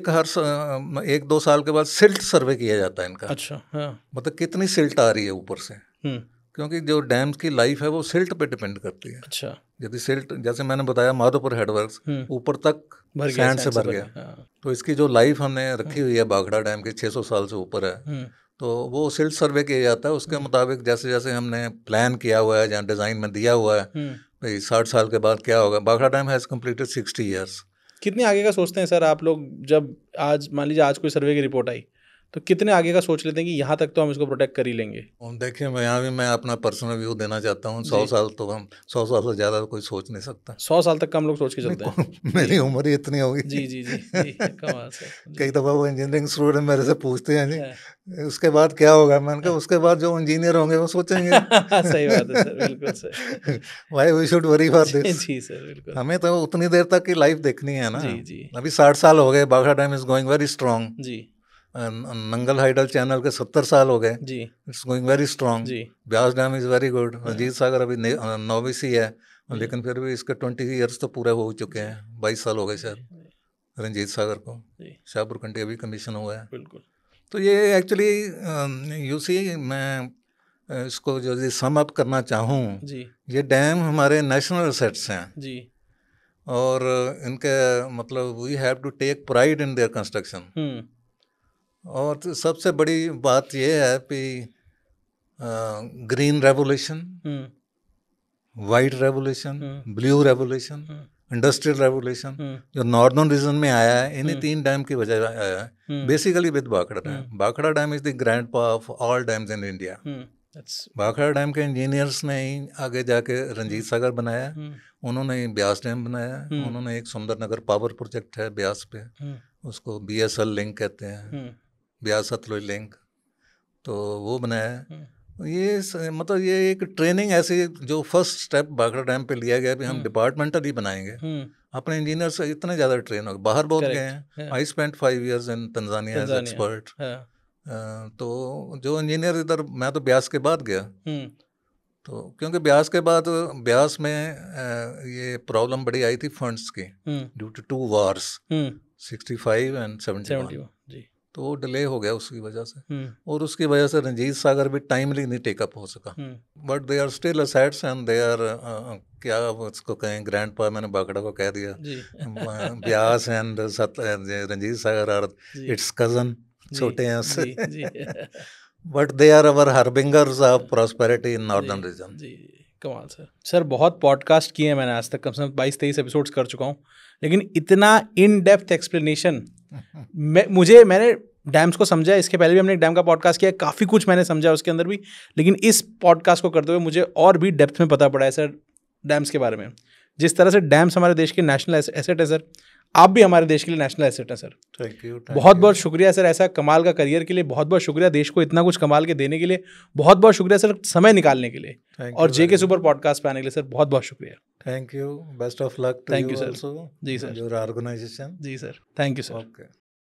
हर 1-2 साल के बाद सिल्ट सर्वे किया जाता है इनका। अच्छा। हाँ। मतलब कितनी सिल्ट आ रही है ऊपर से, क्योंकि जो डैम्स की लाइफ है वो सिल्ट पे डिपेंड करती है। अच्छा। यदि सिल्ट, जैसे मैंने बताया माधोपुर हेडवर्क्स ऊपर तक सैंड से भर गया, तो इसकी जो लाइफ हमने रखी हुई है भाखड़ा डैम की 600 साल से ऊपर है, तो वो सिल्ट सर्वे किया जाता है। उसके मुताबिक जैसे जैसे हमने प्लान किया हुआ है, जहाँ डिज़ाइन में दिया हुआ है भाई 60 साल के बाद क्या होगा। Bhakra dam has completed 60 years. कितने आगे का सोचते हैं सर आप लोग? जब आज मान लीजिए आज कोई सर्वे की रिपोर्ट आई तो कितने आगे का सोच लेते हैं कि यहाँ तक तो हम इसको प्रोटेक्ट कर ही लेंगे? देखिए, यहाँ भी मैं अपना पर्सनल व्यू देना चाहता हूँ। 100 साल तो हम 100 साल से ज़्यादा कोई सोच नहीं सकता। 100 साल तक का हम लोग सोच के चलते हैं। मेरी उम्र ही इतनी होगी। जी जी जी, जी कमाल से। कई दफ़ा वो इंजीनियरिंग स्टूडेंट मेरे से पूछते हैं जी उसके बाद क्या होगा। मैंने कहा उसके बाद जो इंजीनियर होंगे वो सोचेंगे। सही बात है सर, बिल्कुल sir. Why we should worry for this? जी सर, बिल्कुल। हमें तो उतनी देर तक की लाइफ देखनी है ना। जी जी। अभी 60 साल हो गए, Bhakra dam is going very strong ji. Nangal hydel channel के 70 साल हो गए ji, it's going very strong ji. Beas dam is very good. Ranjit Sagar अभी नोविस ही है, लेकिन फिर भी इसके 20 ईयर्स तो पूरे हो चुके हैं। 22 साल हो गए शायद रंजीत सागर को। शाहपुर कंडी अभी कमीशन हुआ है। बिल्कुल। तो ये एक्चुअली यू सी मैं इसको जो सम अप करना चाहूँ जी ये डैम हमारे नेशनल एसेट्स हैं जी और इनके मतलब we have to take pride in their construction. और तो सबसे बड़ी बात ये है कि green revolution, white revolution, blue revolution, industrial revolution जो नॉर्दर्न रीजन में आया है इन्हीं 3 डैम की वजह आया है, basically with Bhakra dam. Bhakra dam is the grandpa of all dams in India. Bhakra dam के इंजीनियर्स ने ही आगे जाके रंजीत सागर बनाया, उन्होंने ब्यास डैम बनाया, उन्होंने एक सुंदरनगर पावर प्रोजेक्ट है ब्यास पे, उसको BSL लिंक कहते हैं, ब्यास सतलुज लिंक, तो वो बनाया। ये मतलब ये एक ट्रेनिंग ऐसी जो फर्स्ट स्टेप भाखड़ा डैम पे लिया गया, भी हम डिपार्टमेंटल ही बनाएंगे। अपने इंजीनियर से इतने ज़्यादा ट्रेन हो गए, बाहर बहुत गए हैं। I spent 5 years in Tanzania as expert. तो जो इंजीनियर इधर, मैं तो ब्यास के बाद गया, तो क्योंकि ब्यास के बाद ब्यास में ये प्रॉब्लम बड़ी आई थी फंड्स की ड्यू टू 2 wars 65 एंड 71 जी। तो वो डिले हो गया उसकी वजह से, और उसकी वजह से रंजीत सागर भी टाइमली नहीं टेकअप हो सका। But they are still assets and they are क्या उसको कहें, ग्रैंडपा, मैंने भाखड़ा को कह दिया। Beas and Ranjit Sagar are its cousin, छोटे हैं उससे। But they are our harbingers of prosperity in northern region. Ji कमाल सर बहुत पॉडकास्ट किए हैं मैंने आज तक, कम से कम 22-23 एपिसोड्स कर चुका हूँ, लेकिन इतना इन डेप्थ एक्सप्लेनेशन मैंने डैम्स को समझा, इसके पहले भी हमने एक डैम का पॉडकास्ट किया, काफ़ी कुछ मैंने समझा उसके अंदर भी, लेकिन इस पॉडकास्ट को करते हुए मुझे और भी डेप्थ में पता पड़ा है सर डैम्स के बारे में। जिस तरह से डैम्स हमारे देश के नेशनल एसेट है सर, आप भी हमारे देश के लिए नेशनल एसेट है सर। थैंक यू, बहुत बहुत शुक्रिया सर, ऐसा कमाल का करियर के लिए बहुत बहुत शुक्रिया, देश को इतना कुछ कमाल के देने के लिए बहुत बहुत शुक्रिया सर, समय निकालने के लिए, और JK सुपर पॉडकास्ट पे आने के लिए सर बहुत बहुत शुक्रिया। Thank you, best of luck to you also. जी सर, योर ऑर्गेनाइजेशन। जी sir, thank you sir. Okay.